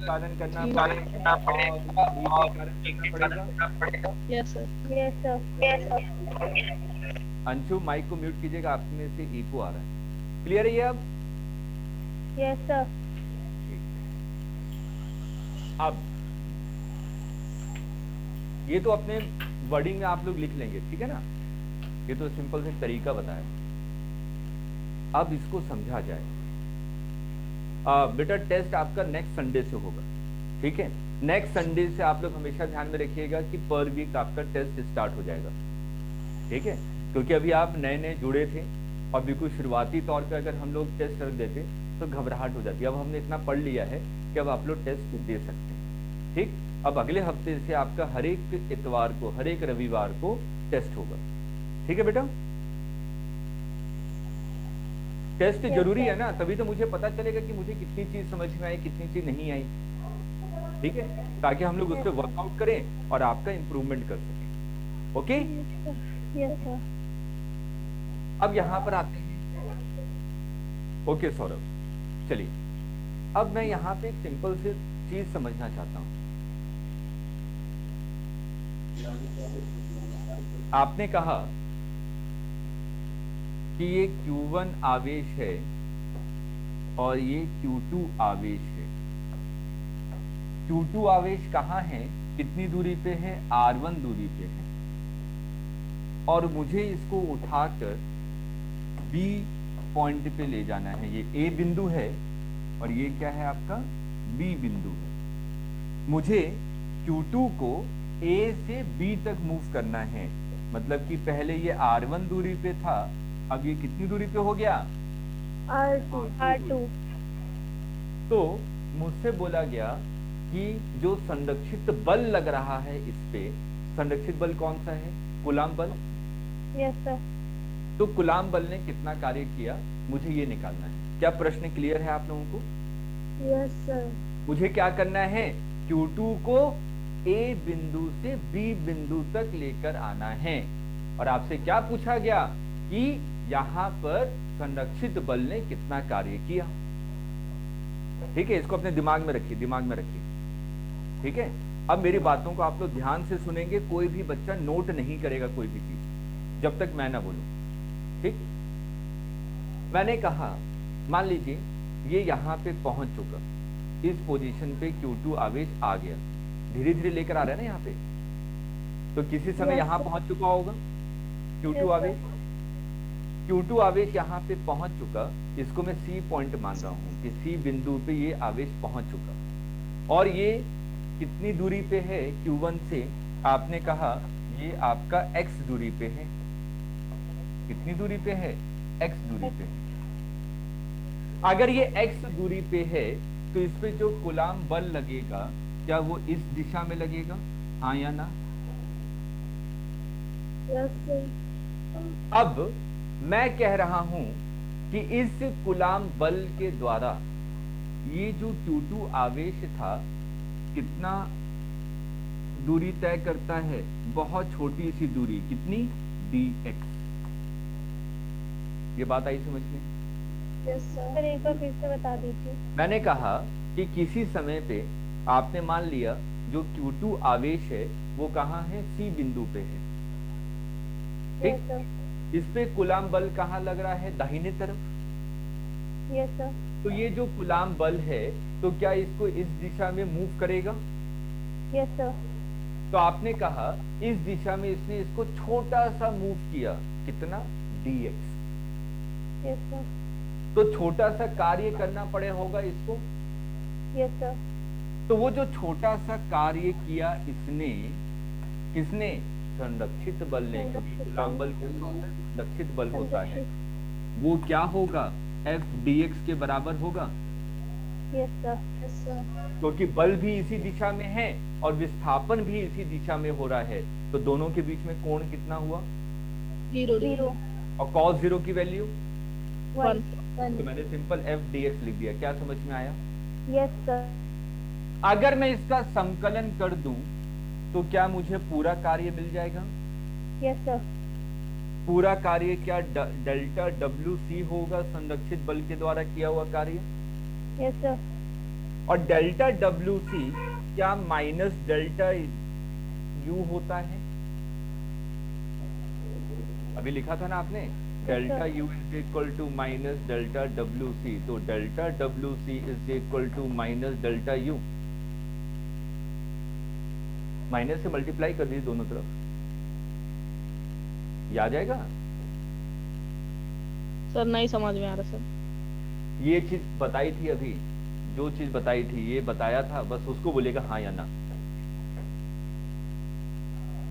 कारण करना पड़ेगा और 3 के कारण करना पड़ेगा। Yes sir. yes sir, yes sir, Anshu mic को म्यूट कीजिएगा, आप में से इको आ रहा है। क्लियर है ये अब? yes sir, अब ये तो अपने वर्डिंग में आप लोग लिख लेंगे, ठीक है ना? ये तो सिंपल से तरीका बताया, अब इसको समझा जाए। बेटा टेस्ट आपका नेक्स्ट संडे से होगा, ठीक है। नेक्स्ट संडे से आप लोग हमेशा ध्यान में रखिएगा कि पर वीक आपका टेस्ट स्टार्ट हो जाएगा, ठीक है। क्योंकि अभी आप नए नए जुड़े थे और बिल्कुल शुरुआती तौर पे अगर हम लोग टेस्ट रख देते तो घबराहट हो जाती है। अब हमने इतना पढ़ लिया है कि अब आप लोग टेस्ट दे सकते हैं, ठीक। अब अगले हफ्ते से आपका हर एक इतवार को, हर एक रविवार को टेस्ट होगा, ठीक है बेटा। टेस्ट जरूरी है ना, तभी तो मुझे पता चलेगा कि मुझे कितनी चीज समझ में आई, कितनी चीज नहीं आई, ठीक है, ताकि हम लोग उस पर वर्कआउट करें और आपका इंप्रूवमेंट कर सकें। Okay, yes sir. अब यहां पर आते हैं। ओके सौरभ, चलिए अब मैं यहां पे एक सिंपल सी चीज समझना चाहता हूं। आपने कहा कि ये Q1 आवेश है और ये Q2 आवेश है। Q2 आवेश कहाँ है, कितनी दूरी पे है, R1 दूरी पे है, और मुझे इसको उठाकर B पॉइंट पे ले जाना है। ये A बिंदु है और ये क्या है आपका B बिंदु है। मुझे Q2 को A से B तक मूव करना है, मतलब कि पहले ये R1 दूरी पे था, अब ये कितनी दूरी पे हो गया, R2। तो मुझसे बोला गया कि जो संरक्षित बल लग रहा है इस पे, संरक्षित बल कौन सा है, कूलाम बल। Yes sir. तो कूलाम बल ने कितना कार्य किया, मुझे ये निकालना है। क्या प्रश्न क्लियर है आप लोगों को? Yes sir. मुझे क्या करना है, Q2 को A बिंदु से B बिंदु तक लेकर आना है, और आपसे क्या पूछा गया कि यहाँ पर संरक्षित बल ने कितना कार्य किया। ठीक है, इसको अपने दिमाग में रखिए, दिमाग में रखिए, ठीक है। अब मेरी बातों को आप लोग ध्यान से सुनेंगे, कोई भी बच्चा नोट नहीं करेगा कोई भी चीज जब तक मैं ना बोलूं, ठीक। मैंने कहा मान लीजिए ये यहाँ पे पहुंच चुका, इस पोजीशन पे Q2 आवेश आ गया, धीरे धीरे लेकर आ रहा है ना यहाँ पे, तो किसी समय यहाँ पहुंच चुका होगा Q2 आवेश। Q2 आवेश यहाँ पे पहुंच चुका, इसको मैं C पॉइंट मान रहा हूँ कि C बिंदु पे ये आवेश पहुंच चुका, और ये कितनी दूरी पे है Q1 से, आपने कहा ये आपका X दूरी पे है। कितनी दूरी पे है, X दूरी पे। अगर ये X दूरी पे है तो इस पे जो कूलाम बल लगेगा, क्या वो इस दिशा में लगेगा, हाँ या ना? Yes sir. अब मैं कह रहा हूं कि इस कूलाम बल के द्वारा ये जो Q2 आवेश था कितना दूरी तय करता है, बहुत छोटी सी दूरी, कितनी, dx। ये बात आई समझ में? Yes sir. सर एक बार फिर से बता दीजिए। मैंने कहा कि किसी समय पे आपने मान लिया जो Q2 आवेश है वो कहाँ है, C बिंदु पे है, यस ठीक। सर। इस पे कूलाम बल कहाँ लग रहा है, दाहिने तरफ। Yes sir. तो ये जो कूलाम बल है तो क्या इसको इस दिशा में मूव करेगा? Yes sir. तो आपने कहा इस दिशा में इसने इसको छोटा सा मूव किया, कितना, dx। Yes sir. तो छोटा सा कार्य करना पड़े होगा इसको। Yes sir. तो वो जो छोटा सा कार्य किया इसने, किसने, संरक्षित बल ने, क्योंकि कूलाम बल कैसा होता है, संरक्षित बल होता है, वो क्या होगा, F dx के बराबर होगा। Yes sir. Yes sir. क्योंकि बल भी इसी दिशा में है और विस्थापन भी इसी दिशा में हो रहा है, तो दोनों के बीच में कोण कितना हुआ, 0। और cos 0 की वैल्यू 1। तो मैंने सिंपल F dx लिख दिया। क्या समझ में आया? Yes sir. अगर मैं इसका संकलन कर दूं तो क्या मुझे पूरा कार्य मिल जाएगा? Yes sir. पूरा कार्य क्या डेल्टा WC होगा, संरक्षित बल के द्वारा किया हुआ कार्य। Yes sir. और डेल्टा WC क्या माइनस डेल्टा U होता है? अभी लिखा था ना आपने, delta U is equal to minus delta WC, तो delta WC is equal to minus delta U। Minus से मल्टीप्लाई कर दीजिए दोनों तरफ, ये आ जाएगा। सर नहीं समझ में आ रहा सर। ये चीज बताई थी अभी, जो चीज बताई थी ये बताया था, बस उसको बोलेगा हाँ या ना।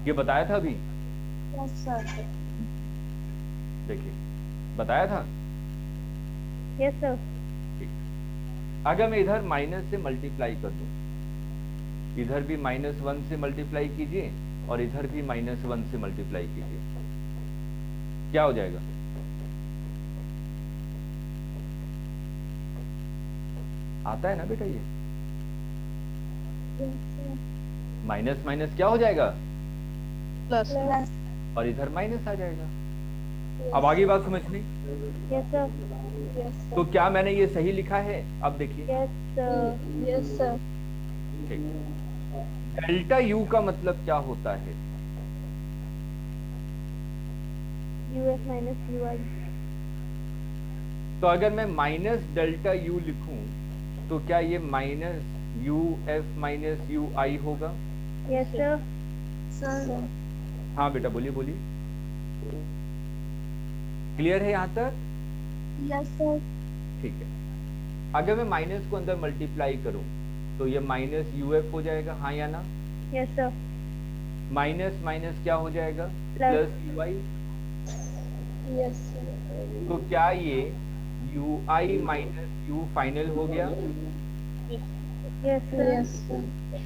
ये बताया था अभी, यस सर। देखिए बताया था। Yes sir. ठीक। अगर मैं इधर माइनस से मल्टीप्लाई कर दूं, इधर भी -1 से मल्टीप्लाई कीजिए और इधर भी -1 से मल्टीप्लाई कीजिए, क्या हो जाएगा? आता है ना बेटा ये? माइनस माइनस क्या हो जाएगा? प्लस। प्लस। और इधर माइनस आ जाएगा। अब आगे बात समझनी। Yes sir. यस तो क्या मैंने ये सही लिखा है? अब देखिए। Yes sir. Yes sir. ठीक। डेल्टा यू का मतलब क्या होता है? UF minus UI. तो अगर मैं माइनस डेल्टा यू लिखूं तो क्या ये minus U F minus U I होगा? Yes sir. सर। हाँ बेटा बोलिए बोलिए। क्लियर है यहाँ तक? Yes sir. ठीक है। अगर मैं माइनस को अंदर मल्टीप्लाई करूं तो ये माइनस यू एफ हो जाएगा, हाँ या ना? Yes sir. माइनस माइनस क्या हो जाएगा? Plus. Plus you I. Yes sir. तो क्या ये you I minus you final हो गया? Yes sir. Yes sir.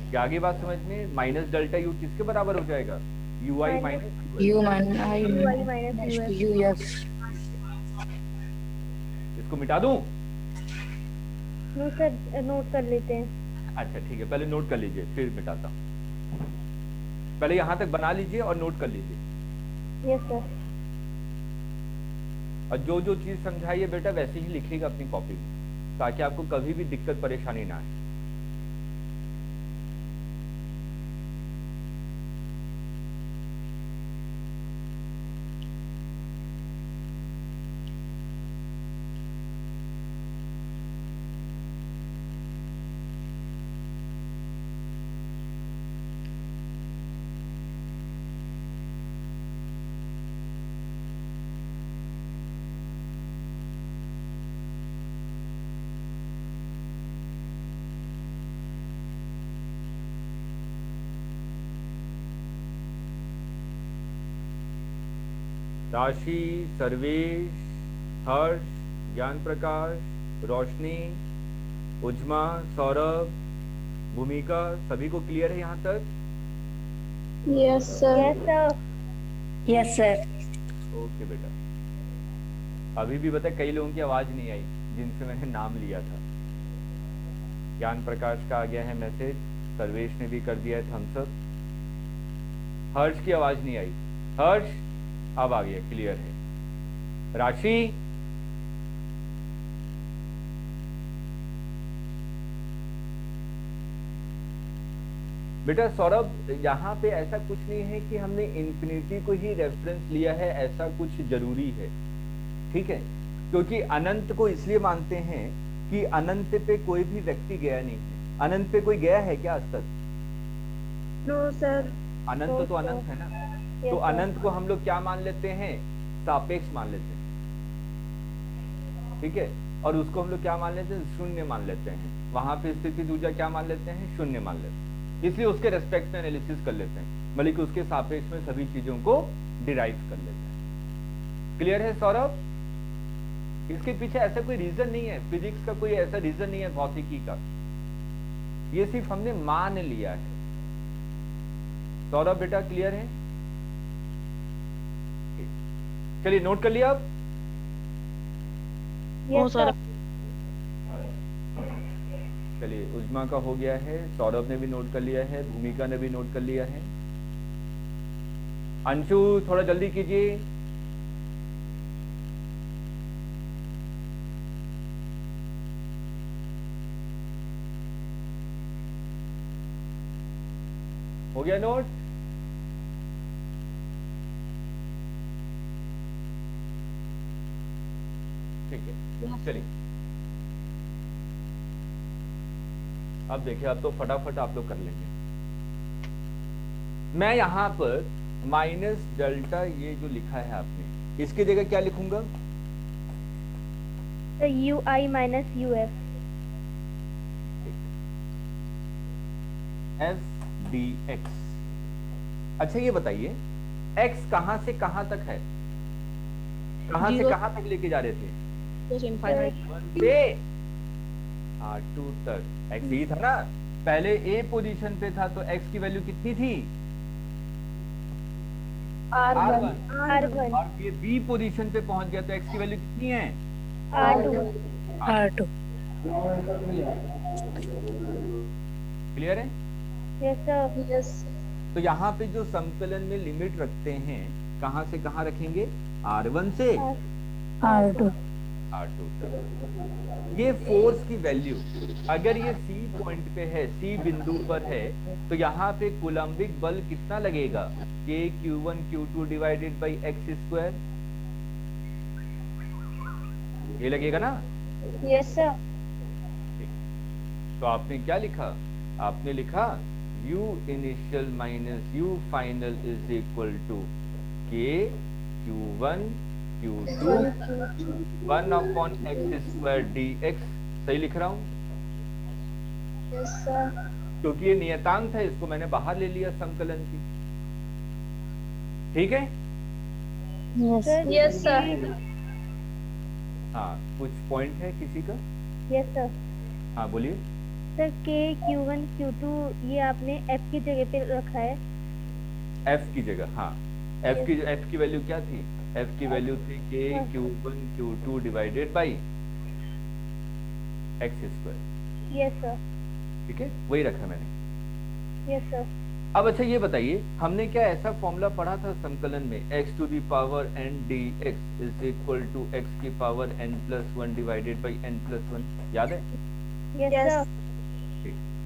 क्या आगे बात समझ में? माइनस डेल्टा यू किसके बराबर हो जाएगा? यू आई माइनस यू मान I UI minus UF. U F. इसको मिटा दूं? नो सर, नोट कर लेते हैं। अच्छा ठीक है, पहले नोट कर लीजिए फिर मिटाता हूं। पहले यहां तक बना लीजिए और नोट कर लीजिए। Yes sir. और जो जो चीज समझाई है बेटा वैसे ही लिखिएगा अपनी कॉपी में, ताकि आपको कभी भी दिक्कत परेशानी ना आए। राशि, सर्वेश, हर्ष, ज्ञान प्रकाश, रोशनी, उज्मा, सौरभ, भूमिका, सभी को क्लियर है यहाँ तक? Yes sir. Yes sir. Yes sir. Okay बेटा। अभी भी बता, कई लोगों की आवाज नहीं आई जिनसे मैंने नाम लिया था। ज्ञान प्रकाश का आ गया है मैसेज, सर्वेश ने भी कर दिया है थम्स अप। हर्ष की आवाज नहीं आई। हर्ष अब आ गया, क्लियर है। राशि, बेटा सौरभ यहाँ पे ऐसा कुछ नहीं है कि हमने इन्फिनिटी को ही रेफरेंस लिया है, ऐसा कुछ जरूरी है, ठीक है? क्योंकि अनंत को इसलिए मानते हैं कि अनंत पे कोई भी व्यक्ति गया नहीं है। अनंत पे कोई गया है क्या आज तक? No sir. अनंत तो अनंत है ना। तो अनंत को हम लोग क्या मान लेते हैं? सापेक्ष मान लेते हैं, ठीक है? और उसको हम लोग क्या मान लेते हैं? शून्य मान लेते हैं। वहां पे स्थिति ऊर्जा क्या मान लेते हैं? शून्य मान लेते हैं। इसलिए उसके रेस्पेक्ट में एनालिसिस कर लेते हैं, बल्कि उसके सापेक्ष में सभी चीजों को डिराइव कर लेते हैं। क्लियर है सौरभ? इसके पीछे ऐसा कोई रीजन नहीं है, फिजिक्स का कोई ऐसा रीजन नहीं है, भौतिकी का। ये सिर्फ हमने मान लिया है। सौरभ बेटा क्लियर है? चलिए नोट कर लिया अब? ओ सर। चलिए उज्मा का हो गया है, सौरभ ने भी नोट कर लिया है, भूमिका ने भी नोट कर लिया है। अंशु थोड़ा जल्दी कीजिए। हो गया नोट? ठीक है, चलिए अब देखिए, अब तो फटाफट आप लोग कर लेंगे। मैं यहां पर माइनस डेल्टा ये जो लिखा है आपने, इसकी जगह क्या लिखूंगा? Sir you I minus U F. F D x. अच्छा ये बताइए x कहां से कहां तक है, कहां से Zero. कहां तक लेके जा रहे थे? Just infinite. 1 से R2 तक। x यही था ना, पहले a पोजीशन पे था तो x की वैल्यू कितनी थी? R1 R1 और ये b पोजीशन पे पहुंच गया तो x की वैल्यू कितनी है? R2। R2 क्लियर है? Yes sir. yes तो यहाँ पे जो संकलन में लिमिट रखते हैं कहां से कहां रखेंगे? R1 से R2 R2 तक। ये फोर्स की वैल्यू अगर ये C पॉइंट पे है, C बिंदु पर है, तो यहाँ पे कूलम्बिक बल कितना लगेगा? K Q1 Q2 divided by X square, ये लगेगा ना? Yes sir. तो आपने क्या लिखा? आपने लिखा U initial minus U final is equal to K Q1 Q2 1 upon X square dx। सही लिख रहा हूं? yes sir क्योंकि ये नियतांक है, इसको मैंने बाहर ले लिया संकलन की। ठीक है? yes yes sir हाँ, कुछ पॉइंट है किसी का? Yes sir. हाँ बोलिए। सर के Q1 Q2 ये आपने F की जगह पे रखा है। F की जगह, हाँ F की वैल्यू क्या थी? F की वैल्यू थी K Q1 Q2 divided by X square. Yes sir. ठीक है, वही रखा मैंने। Yes sir. अब अच्छा ये बताइए, हमने क्या ऐसा फॉर्मूला पढ़ा था संकलन में, x to the power n dx is equal to x की power n plus 1 divided by n plus 1, याद है? Yes Yes. सर।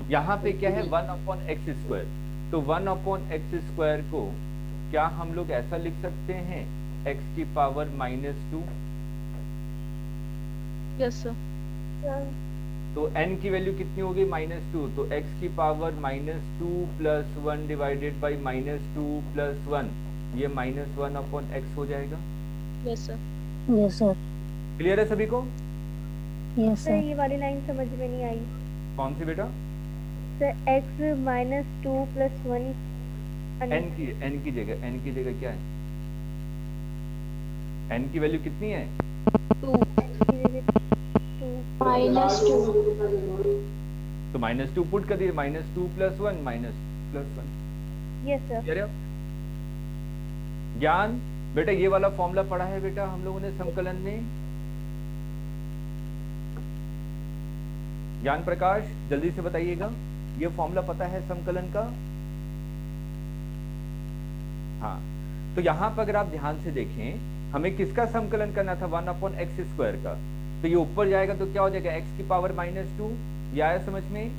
यहाँ पे क्या है? 1 अपॉन एक्स स्क्वायर। तो 1 अपॉन एक्स स्क्वायर को क्या हम लोग ऐसा लिख सकते हैं, x की पावर -2? Yes sir. तो n की वैल्यू कितनी होगी? -2। तो x की power -2 plus 1 divided by -2 plus 1, ये -1 अपॉन x हो जाएगा। Yes sir. yes sir clear है सभी को? yes सर sir ये वाली लाइन समझ में नहीं आई। कौन सी बेटा? सर x -2 प्लस 1 n की जगह क्या है? n की वैल्यू कितनी है? 2. -2 तो -2 पुट कर दिए, -2 plus 1 plus 1। Yes sir. Clear है? ज्ञान बेटा ये वाला फॉर्मूला पढ़ा है बेटा हम लोगों ने संकलन में? ज्ञान प्रकाश जल्दी से बताइएगा, ये फॉर्मूला पता है संकलन का? हाँ, तो यहाँ पर अगर आप ध्यान से देखें, हमें किसका संकलन करना था? 1 अपॉन एक्स स्क्वायर का। तो ये ऊपर जाएगा तो क्या हो जाएगा? x की पावर -2। ये आया समझ में?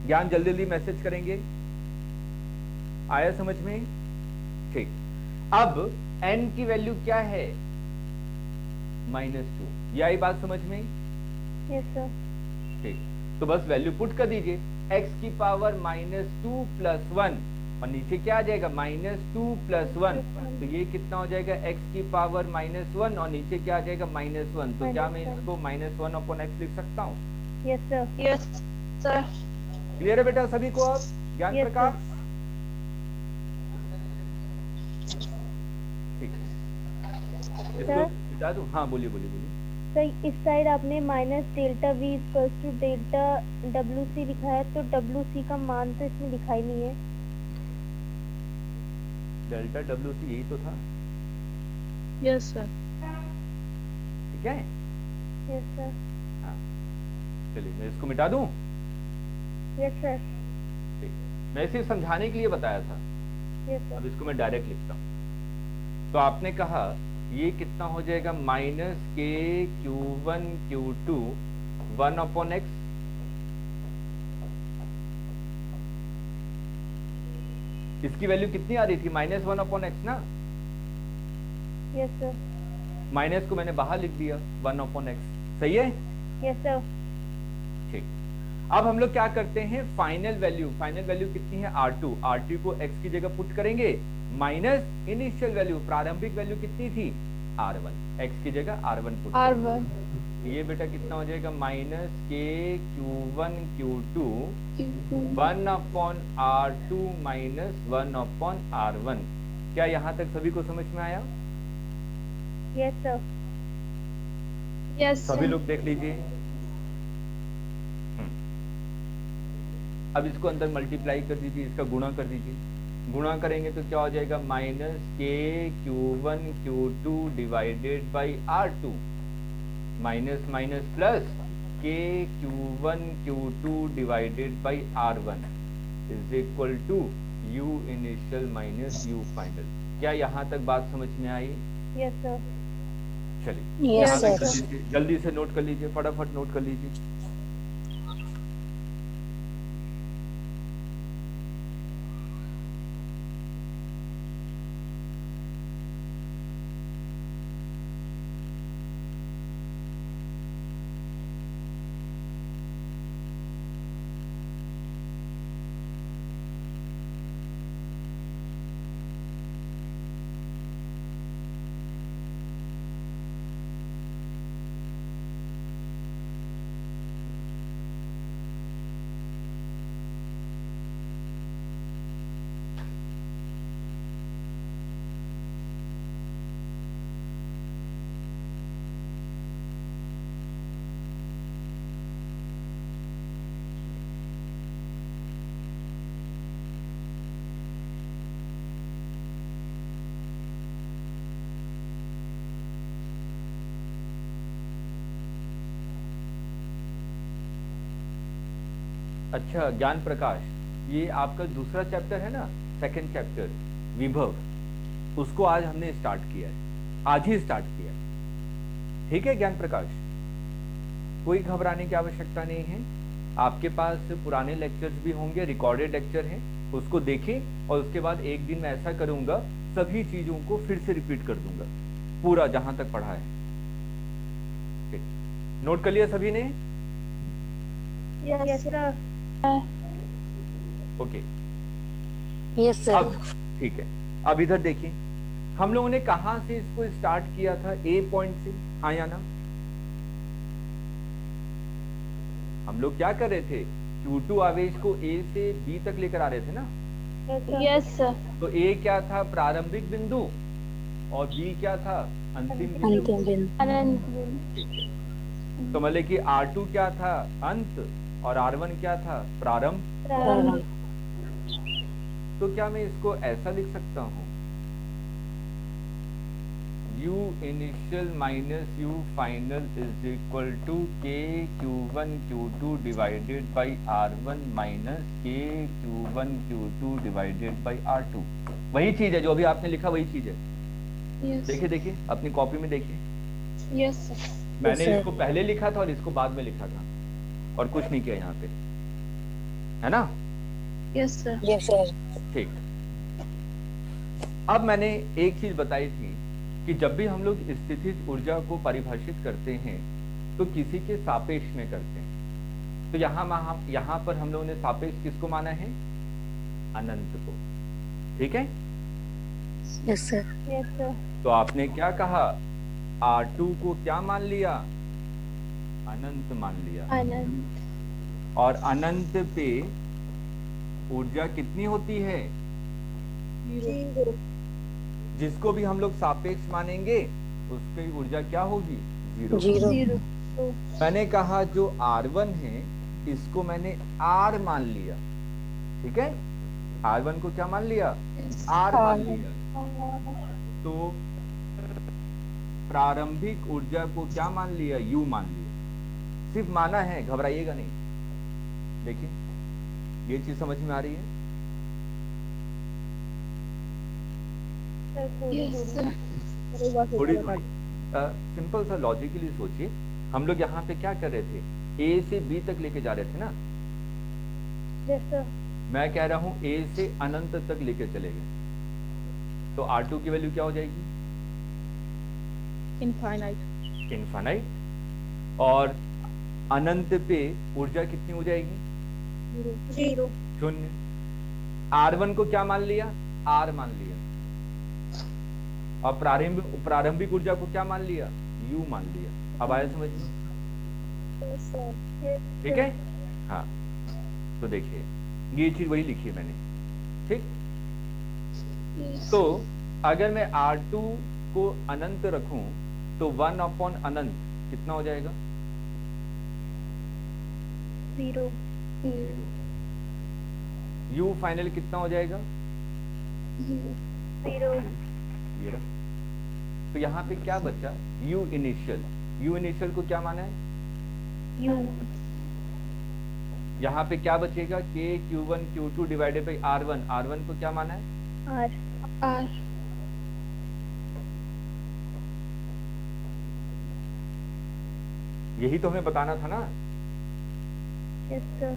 ज्ञान जल्दी जल्दी मैसेज करेंगे, आया समझ में? ठीक। अब n की वैल्यू क्या है? -2। ये आई बात समझ में? Yes sir. ठीक, तो बस वैल्यू पुट कर दीजिए, x की पावर -2 प्लस 1 और नीचे क्या आ जाएगा? -2 प्लस 1। तो ये कितना हो जाएगा? x की पावर -1 और नीचे क्या आ जाएगा? -1। तो क्या मैं इसको -1 अपॉन x लिख सकता हूँ? Yes sir. yes sir clear है बेटा सभी को? अब ज्ञान Yes, प्रकाश ठीक है, इसको Sir? बता दूं? हाँ बोलिए बोलिए बोलिए। सर इस साइड आपने -delta v equals to delta WC लिखा है, तो WC का मान तो इसमें लिखा ही नहीं है। डेल्टा WC यही तो था, Yes sir. ठीक है? Yes sir. हाँ, चलिए मैं इसको मिटा दूं। Yes sir. ठीक, मैं इसे समझाने के लिए बताया था, यस सर। अब इसको मैं डायरेक्ट लिखता हूँ। तो आपने कहा ये कितना हो जाएगा? -k Q1 Q2 1 upon x. इसकी वैल्यू कितनी आ रही थी? -1 अपॉन एक्स ना? Yes sir. माइनस को मैंने बाहर लिख दिया, 1 अपॉन एक्स। सही है? Yes sir. ठीक। अब हम लोग क्या करते हैं, फाइनल वैल्यू कितनी है R2, R2 को x की जगह पुट करेंगे माइनस इनिशियल वैल्यू, प्रारंभिक वैल्यू कितनी थी R1, x की जगह R1 पुट R1 ये बेटा कितना हो जाएगा minus k Q1 Q2 1 upon R2 minus 1 upon R1। क्या यहाँ तक सभी को समझ में आया? Yes sir. yes सभी sir लोग देख लीजिए। अब इसको अंदर मल्टीप्लाई कर दीजिए, इसका गुणा कर दीजिए, गुणा करेंगे तो क्या हो जाएगा minus k Q1 Q2 divided by R2 minus minus plus k Q1 Q2 divided by R1 is equal to U initial minus U final. क्या यहाँ तक बात समझ में आई? Yes sir. चलिए यस यहाँ तक कर सर। लीजिए, जल्दी से नोट कर लीजिए, फटाफट नोट कर लीजिए। अच्छा ज्ञान प्रकाश, ये आपका दूसरा चैप्टर है ना, सेकंड चैप्टर विभव, उसको आज हमने स्टार्ट किया है, आज ही स्टार्ट किया है। ठीक है ज्ञान प्रकाश, कोई घबराने की आवश्यकता नहीं है। आपके पास पुराने लेक्चर्स भी होंगे, रिकॉर्डेड लेक्चर हैं, उसको देखें और उसके बाद एक दिन मैं ऐसा करूंगा सभी चीजों को फिर से रिपीट कर दूंगा, पूरा जहां तक पढ़ा है। ठीक, नोट कर लिया सभी ने? Yes sir. Okay yes sir. अब ठीक है, अब इधर देखिए, हम लोगों ने कहां से इसको स्टार्ट किया था, ए पॉइंट से, हाँ या ना? हम लोग क्या कर रहे थे, Q2 आवेश को A से B तक लेकर आ रहे थे ना। yes sir तो A क्या था, प्रारंभिक बिंदु, और B क्या था, अंतिम बिंदु। अंतिम बिंदु। तो मतलब कि R2 क्या था, अंत, और R1 क्या था, प्रारंभ। प्रारंभ। तो क्या मैं इसको ऐसा लिख सकता हूं, U initial minus U final is equal to K Q1 Q2 divided by R1 minus K Q1 Q2 divided by R2। वही चीज है जो अभी आपने लिखा, वही चीज है। yes देखिए देखिए अपनी कॉपी में देखिए, yes sir मैंने sir। इसको पहले लिखा था और इसको बाद में लिखा था, और कुछ नहीं किया यहाँ पे, है ना? yes sir yes sir. ठीक। अब मैंने एक चीज बताई थी कि जब भी हम लोग स्थितिज ऊर्जा को परिभाषित करते हैं तो किसी के सापेक्ष में करते हैं। तो यहाँ पर हम लोगों ने सापेक्ष किसको माना है, अनंत को। ठीक है, यस सर। Yes sir. तो आपने क्या कहा, R2 को क्या मान लिया, अनंत मान लिया, आनंद और अनंत पे ऊर्जा कितनी होती है, जिसको भी हम लोग सापेक्ष मानेंगे उसकी ऊर्जा क्या होगी, जीरो। जीरो। मैंने कहा जो R1 है इसको मैंने R मान लिया, ठीक है, R1 को क्या मान लिया, R मान लिया। तो प्रारंभिक ऊर्जा को क्या मान लिया, U मान लिया। सिर्फ माना है, घबराइएगा नहीं। देखिए ये चीज समझ में आ रही है? yes sir थोड़ी थोड़ी सिंपल सा लॉजिकली सोचिए, हम लोग यहाँ पे क्या कर रहे थे, A से B तक लेके जा रहे थे ना। Yes sir. मैं कह रहा हूँ A से अनंत तक लेके चले गए, तो R2 की वैल्यू क्या हो जाएगी, infinite इनफाइनाइट। और अनंत पे ऊर्जा कितनी हो जाएगी? 0 शून्य। R1 को क्या मान लिया? R मान लिया। और प्रारंभिक ऊर्जा को क्या मान लिया? U मान लिया। अब आया समझ में? यस सर ठीक है। हाँ, तो देखिए ये चीज वही लिखी है मैंने, ठीक। Yes. तो अगर मैं R2 को अनंत रखूं तो 1 अपॉन अनंत कितना हो जाएगा? 0 Zero. U फाइनल कितना हो जाएगा? Zero. 0 ये रहा। तो यहाँ पे क्या बचा? U initial. U इनिशियल को क्या माना है? U यहाँ पे क्या बचेगा? K Q1 Q2 divided by R1। R1 को क्या माना है? R R. यही तो हमें बताना था ना। यस सर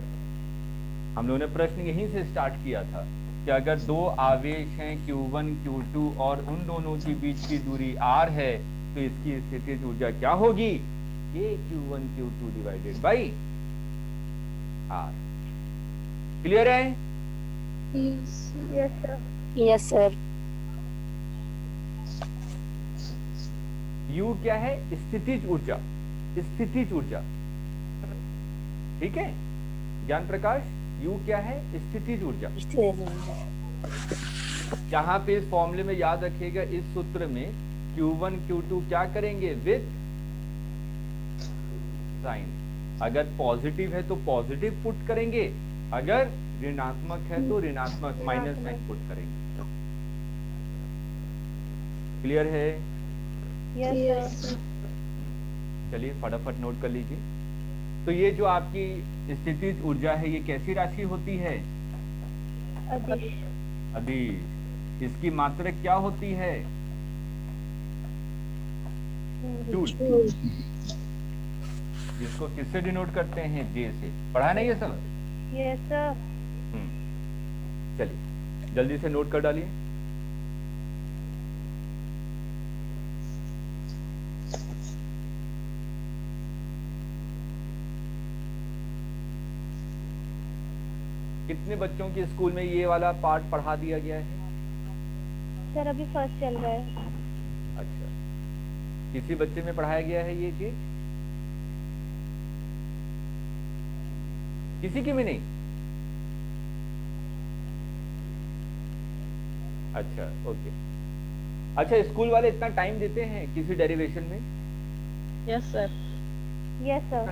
हम लोगों ने प्रश्न यहीं से स्टार्ट किया था कि अगर दो आवेश हैं Q1 Q2 और उन दोनों के बीच की दूरी R है तो इसकी स्थितिज ऊर्जा क्या होगी? K Q1 Q2 divided by R। Clear है? Yes. Yes sir yes sir. U क्या है? स्थितिज ऊर्जा। स्थितिज ऊर्जा, ठीक है ज्ञान प्रकाश। U क्या है? स्थितिज ऊर्जा। यहाँ पे इस फॉर्मूले में याद रखिएगा, इस सूत्र में Q1 Q2 क्या करेंगे? With sign. अगर पॉजिटिव है तो पॉजिटिव पुट करेंगे, अगर ऋणात्मक है तो ऋणात्मक माइनस साइन पुट करेंगे। क्लियर है? Yes Yes. सर चलिए फटाफट नोट कर लीजिए। तो ये जो आपकी स्थितिज ऊर्जा है ये कैसी राशि होती है? अदिश अदिश। इसकी मात्रक क्या होती है? जूल। जिसको किससे डिनोट करते हैं? J से। पढ़ा है ना ये सब? यस सर चलिए जल्दी से नोट कर डालिए। कितने बच्चों के स्कूल में ये वाला पार्ट पढ़ा दिया गया है? सर अभी फर्स्ट चल रहा है। अच्छा, किसी बच्चे में पढ़ाया गया है ये चीज? किसी की भी नहीं? अच्छा ओके। अच्छा, स्कूल वाले इतना टाइम देते हैं किसी डेरिवेशन में? यस सर यस सर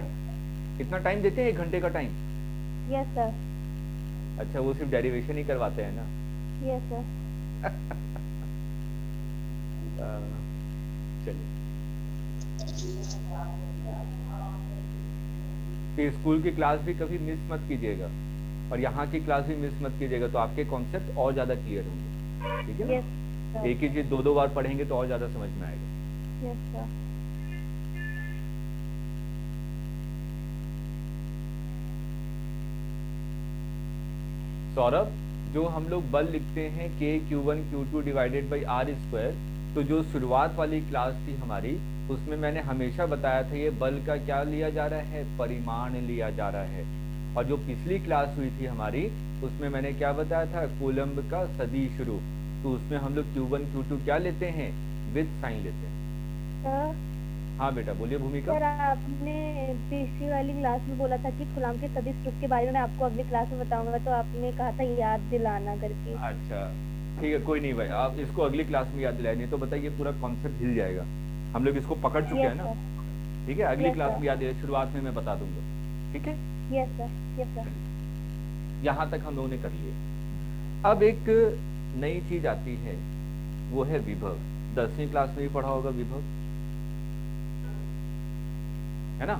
इतना टाइम देते हैं? 1 घंटे का टाइम? यस सर अच्छा, वो सिर्फ डेरिवेशन ही करवाते हैं ना? यस सर चलिए, तो स्कूल की क्लास भी कभी मिस मत कीजिएगा और यहाँ की क्लास भी मिस मत कीजिएगा, तो आपके कॉन्सेप्ट और ज्यादा क्लियर होंगे। ठीक है ना? यस एक ही चीज 2 बार पढ़ेंगे तो और ज्यादा समझ में आएगा। यस सर सौरभ, जो हम लोग बल लिखते हैं K Q1 Q2 divided by R square, तो जो शुरुआत वाली क्लास थी हमारी उसमें मैंने हमेशा बताया था ये बल का क्या लिया जा रहा है? परिमाण लिया जा रहा है। और जो पिछली क्लास हुई थी हमारी उसमें मैंने क्या बताया था? कूलम्ब का सदिश रूप। तो उसमें हम लोग Q1 Q2 क्या लेते हैं? विद साइन लेते हैं। सर हाँ बेटा बोलिए भूमिका। सर आपने पिछली वाली क्लास में बोला था कि कूलम्ब के सदिश रूप के बारे में मैं आपको अगली क्लास में बताऊंगा, तो आपने कहा था याद दिलाना करके। अच्छा ठीक है, कोई नहीं भाई, आप इसको अगली क्लास में याद दिलाए, नहीं तो बताइए पूरा कॉन्सेप्ट हिल जाएगा। हम लोग इसको पकड़ चुके हैं ना? ठीक है, अगली Yes, क्लास sir. में याद दिलाए, शुरुआत में मैं बता दूंगा। ठीक है, यस सर यहाँ तक हम लोगों ने कर लिए। अब एक नई चीज आती है, वो है विभव। 10वीं क्लास में भी पढ़ा होगा विभव, है ना?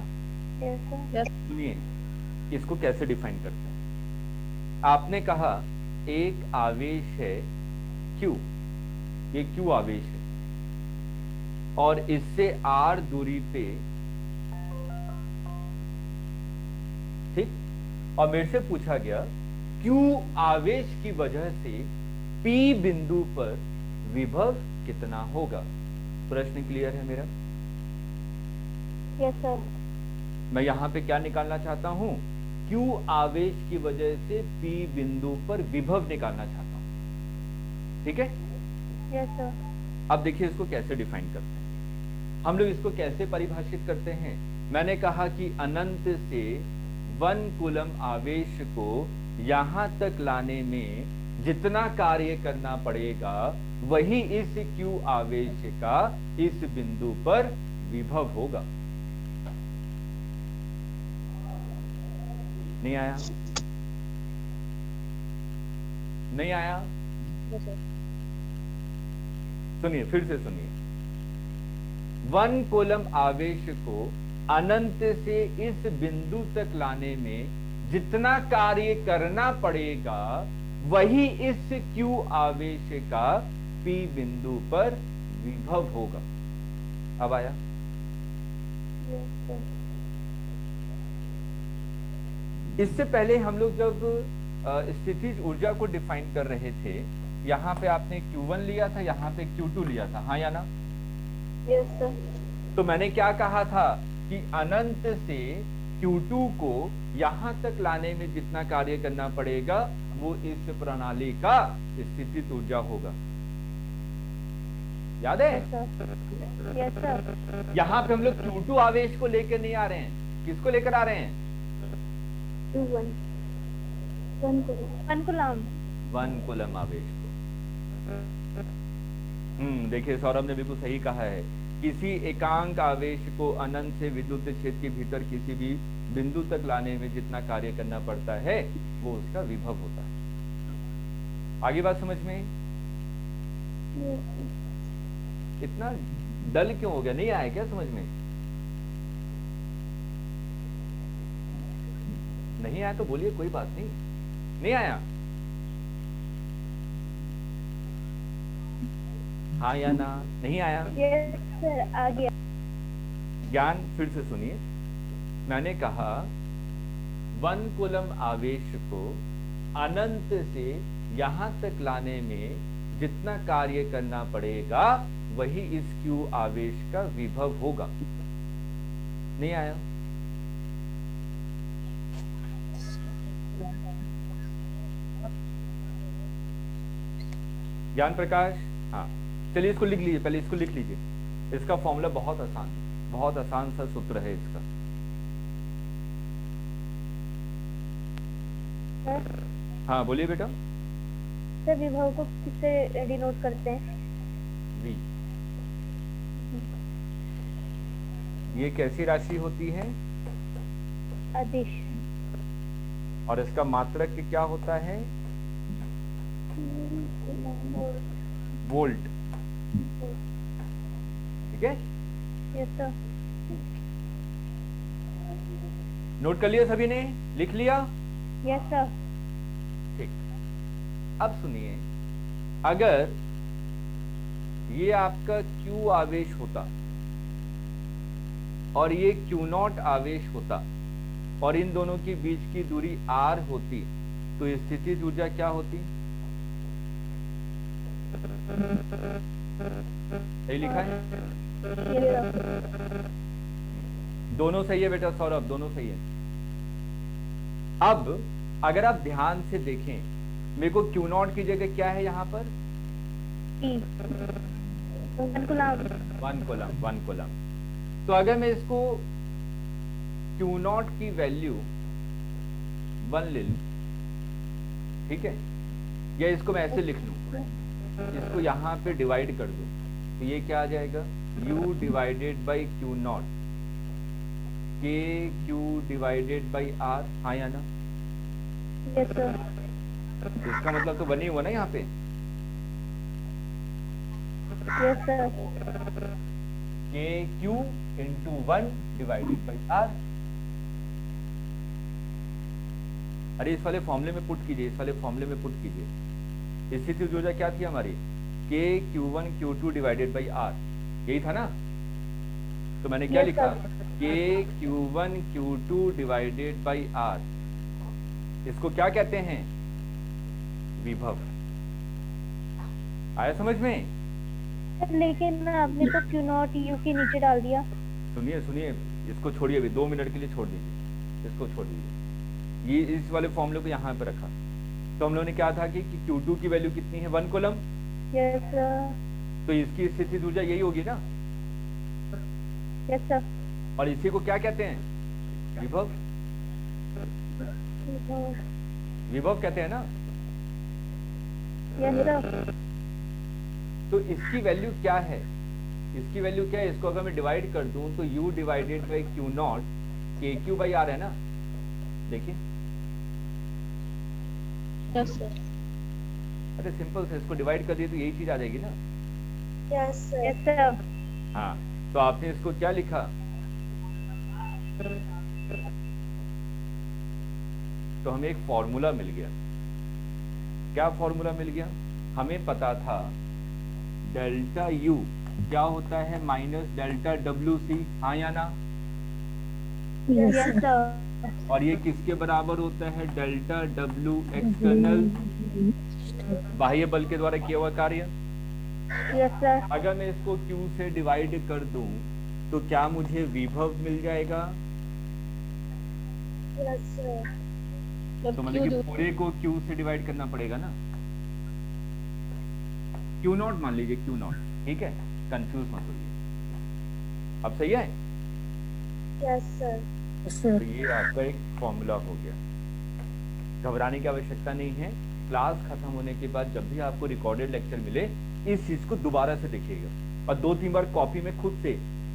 यस सर सुनिए इसको कैसे डिफाइन करते हैं। आपने कहा एक आवेश है Q, ये Q आवेश है और इससे R दूरी पे, ठीक, और मेरे से पूछा गया Q आवेश की वजह से P बिंदु पर विभव कितना होगा। प्रश्न क्लियर है मेरा? यस सर मैं यहाँ पे क्या निकालना चाहता हूँ, Q आवेश की वजह से P बिंदु पर विभव निकालना चाहता हूँ। ठीक है, यस सर। अब देखिए इसको कैसे डिफाइन करते हैं, हम लोग इसको कैसे परिभाषित करते हैं। मैंने कहा कि अनंत से 1 कूलम आवेश को यहां तक लाने में जितना कार्य करना पड़ेगा वही इस Q आवेश का इस बिंदु पर विभव होगा। नहीं आया? नहीं आया? Yes sir. सुनिए, फिर से सुनिए। 1 कूलम आवेश को अनंत से इस बिंदु तक लाने में जितना कार्य करना पड़ेगा वही इस Q आवेश का P बिंदु पर विभव होगा। अब आया? Yes sir. इससे पहले हम लोग जब स्थितिज ऊर्जा को डिफाइन कर रहे थे, यहाँ पे आपने Q1 लिया था, यहाँ पे Q2 लिया था, हाँ या ना? Yes sir. तो मैंने क्या कहा था कि अनंत से Q2 को यहां तक लाने में जितना कार्य करना पड़ेगा वो इस प्रणाली का स्थितिज ऊर्जा होगा। याद है? Yes sir. Yes sir. यहाँ पे हम लोग Q2 आवेश को लेकर नहीं आ रहे हैं, किसको लेकर आ रहे हैं? 1 कूलम। 1 कूलम आवेश को। देखिए सौरभ ने बिल्कुल सही कहा है, किसी एकांक आवेश को अनंत से विद्युत क्षेत्र के भीतर किसी भी बिंदु तक लाने में जितना कार्य करना पड़ता है वो उसका विभव होता है। आगे बात समझ में? इतना डल क्यों हो गया, नहीं आया क्या समझ में? नहीं आया तो बोलिए, कोई बात नहीं। नहीं आया? हाँ या ना? नहीं आया? यस सर, आ गया। ज्ञान फिर से सुनिए। मैंने कहा 1 कूलम आवेश को अनंत से यहां तक लाने में जितना कार्य करना पड़ेगा वही इस Q आवेश का विभव होगा। नहीं आया? ज्ञान प्रकाश, हाँ चलिए इसको लिख लीजिए, पहले इसको लिख लीजिए। इसका फॉर्मूला बहुत आसान सा सूत्र है इसका। सर, हाँ बोलिए बेटा। सर विभव को किससे डिनोट करते हैं? V। ये कैसी राशि होती है? अदिश। और इसका मात्रक क्या होता है? वोल्ट। ठीक है, यस सर। नोट कर लिया सभी ने? लिख लिया? Yes sir. ठीक। अब सुनिए, अगर ये आपका Q आवेश होता और ये Q0 आवेश होता और इन दोनों के बीच की दूरी R होती तो स्थितिज ऊर्जा क्या होती? सही लिखा है? दोनों सही है बेटा सौरभ, दोनों सही है। अब अगर आप ध्यान से देखें, मेरे को Q0 की जगह क्या है यहाँ पर? P। 1 कूलम। 1 कूलम। तो अगर मैं इसको Q0 की वैल्यू 1 ले लूं, ठीक है, या इसको मैं ऐसे लिख लूं, इसको यहाँ पे डिवाइड कर दूं, तो ये क्या आ जाएगा? U डिवाइडेड बाई Q0 के Q डिवाइडेड बाई R। हाँ या ना? Yes sir. इसका मतलब तो बनी हुआ ना यहाँ पे। Yes sir. के Q into 1 divided by R। अरे इस वाले फॉर्मूले में पुट कीजिए, इस वाले फॉर्मूले में पुट कीजिए। स्थितिज ऊर्जा क्या थी हमारी? के Q1 Q2 divided by R, यही था ना? तो मैंने क्या Yes, लिखा? sir. के Q1 Q2 divided by R, इसको क्या कहते हैं? विभव। आया समझ में? लेकिन आपने तो Q0 U के नीचे डाल दिया। सुनिए सुनिए, इसको छोड़िए, अभी 2 मिनट के लिए छोड़ दीजिए, इसको छोड़ दीजिए। ये इस वाले फॉर्मूले को यहाँ पे रखा, तो हम लोगों ने क्या था कि Q2 की वैल्यू कितनी है, 1 कूलम। Yes sir. तो इसकी स्थितिज ऊर्जा यही होगी ना, यस सर। और इसी को क्या कहते हैं, विभव। विभव कहते हैं ना। Yes sir. तो इसकी वैल्यू क्या है, इसकी वैल्यू क्या है, इसको अगर मैं डिवाइड कर दूं तो U divided by Q0 KQ by R है ना, देखिए। Yes sir. अरे सिंपल से इसको डिवाइड कर दिए तो यही चीज आ जाएगी ना। Yes sir. Yes sir. हाँ, तो आपने इसको क्या लिखा, तो हमें एक फॉर्मूला मिल गया। क्या फॉर्मूला मिल गया, हमें पता था डेल्टा U क्या होता है माइनस डेल्टा WC, हाँ या ना। Yes sir. और ये किसके बराबर होता है, डेल्टा W एक्सटर्नल, बाह्य बल के द्वारा किया हुआ कार्य। Yes sir. अगर मैं इसको Q से डिवाइड कर दूं तो क्या मुझे विभव मिल जाएगा। Yes sir. तो मतलब कि पूरे को Q से डिवाइड करना पड़ेगा ना, Q0 मान लीजिए, Q0, ठीक है, कंफ्यूज मत होइए। अब सही है। Yes sir. तो ये आपका एक फॉर्मूला हो गया, घबराने की आवश्यकता नहीं है। क्लास खत्म होने के बाद जब भी आपको रिकॉर्डेड लेक्चर मिले, इस चीज को दोबारा से देखिएगा, और 2-3 बार कॉपी में खुद से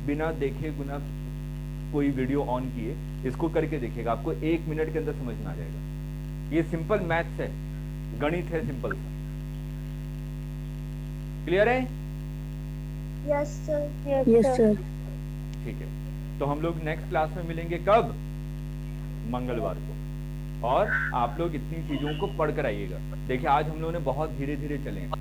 बिना देखे बिना कोई वीडियो ऑन किए इसको करके देखिएगा, आपको 1 मिनट के अंदर समझ में आ जाएगा। ये सिंपल मैथ्स है, गणित है, सिंपल सा। क्लियर है। Yes sir. Yes sir. ठीक है, तो हम लोग नेक्स्ट क्लास में मिलेंगे, कब, मंगलवार को। और आप लोग इतनी चीजों को पढ़ कर आइएगा। देखिए आज हम लोगों ने बहुत धीरे धीरे चले हैं,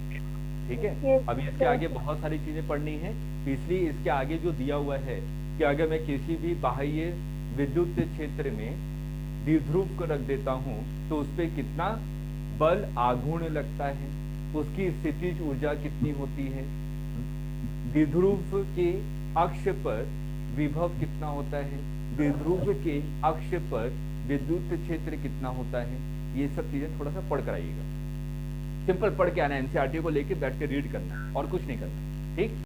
ठीक है, Yes, अभी इसके आगे बहुत सारी चीजें पढ़नी है, इसलिए इसके आगे जो दिया हुआ है कि अगर मैं किसी भी बाह्य विद्युत क्षेत्र में द्विध्रुव को रख देता हूं तो उस पर कितना बल आघूर्ण लगता है, उसकी स्थितिज ऊर्जा कितनी होती है, द्विध्रुव के अक्ष पर विभव कितना होता है, द्विध्रुव के अक्ष पर विद्युत क्षेत्र कितना होता है, ये सब चीजें थोड़ा सा पढ़ कर आइएगा। सिंपल पढ़ के आना, एनसीईआरटी को लेके बैठ के रीड करना और कुछ नहीं करना, ठीक।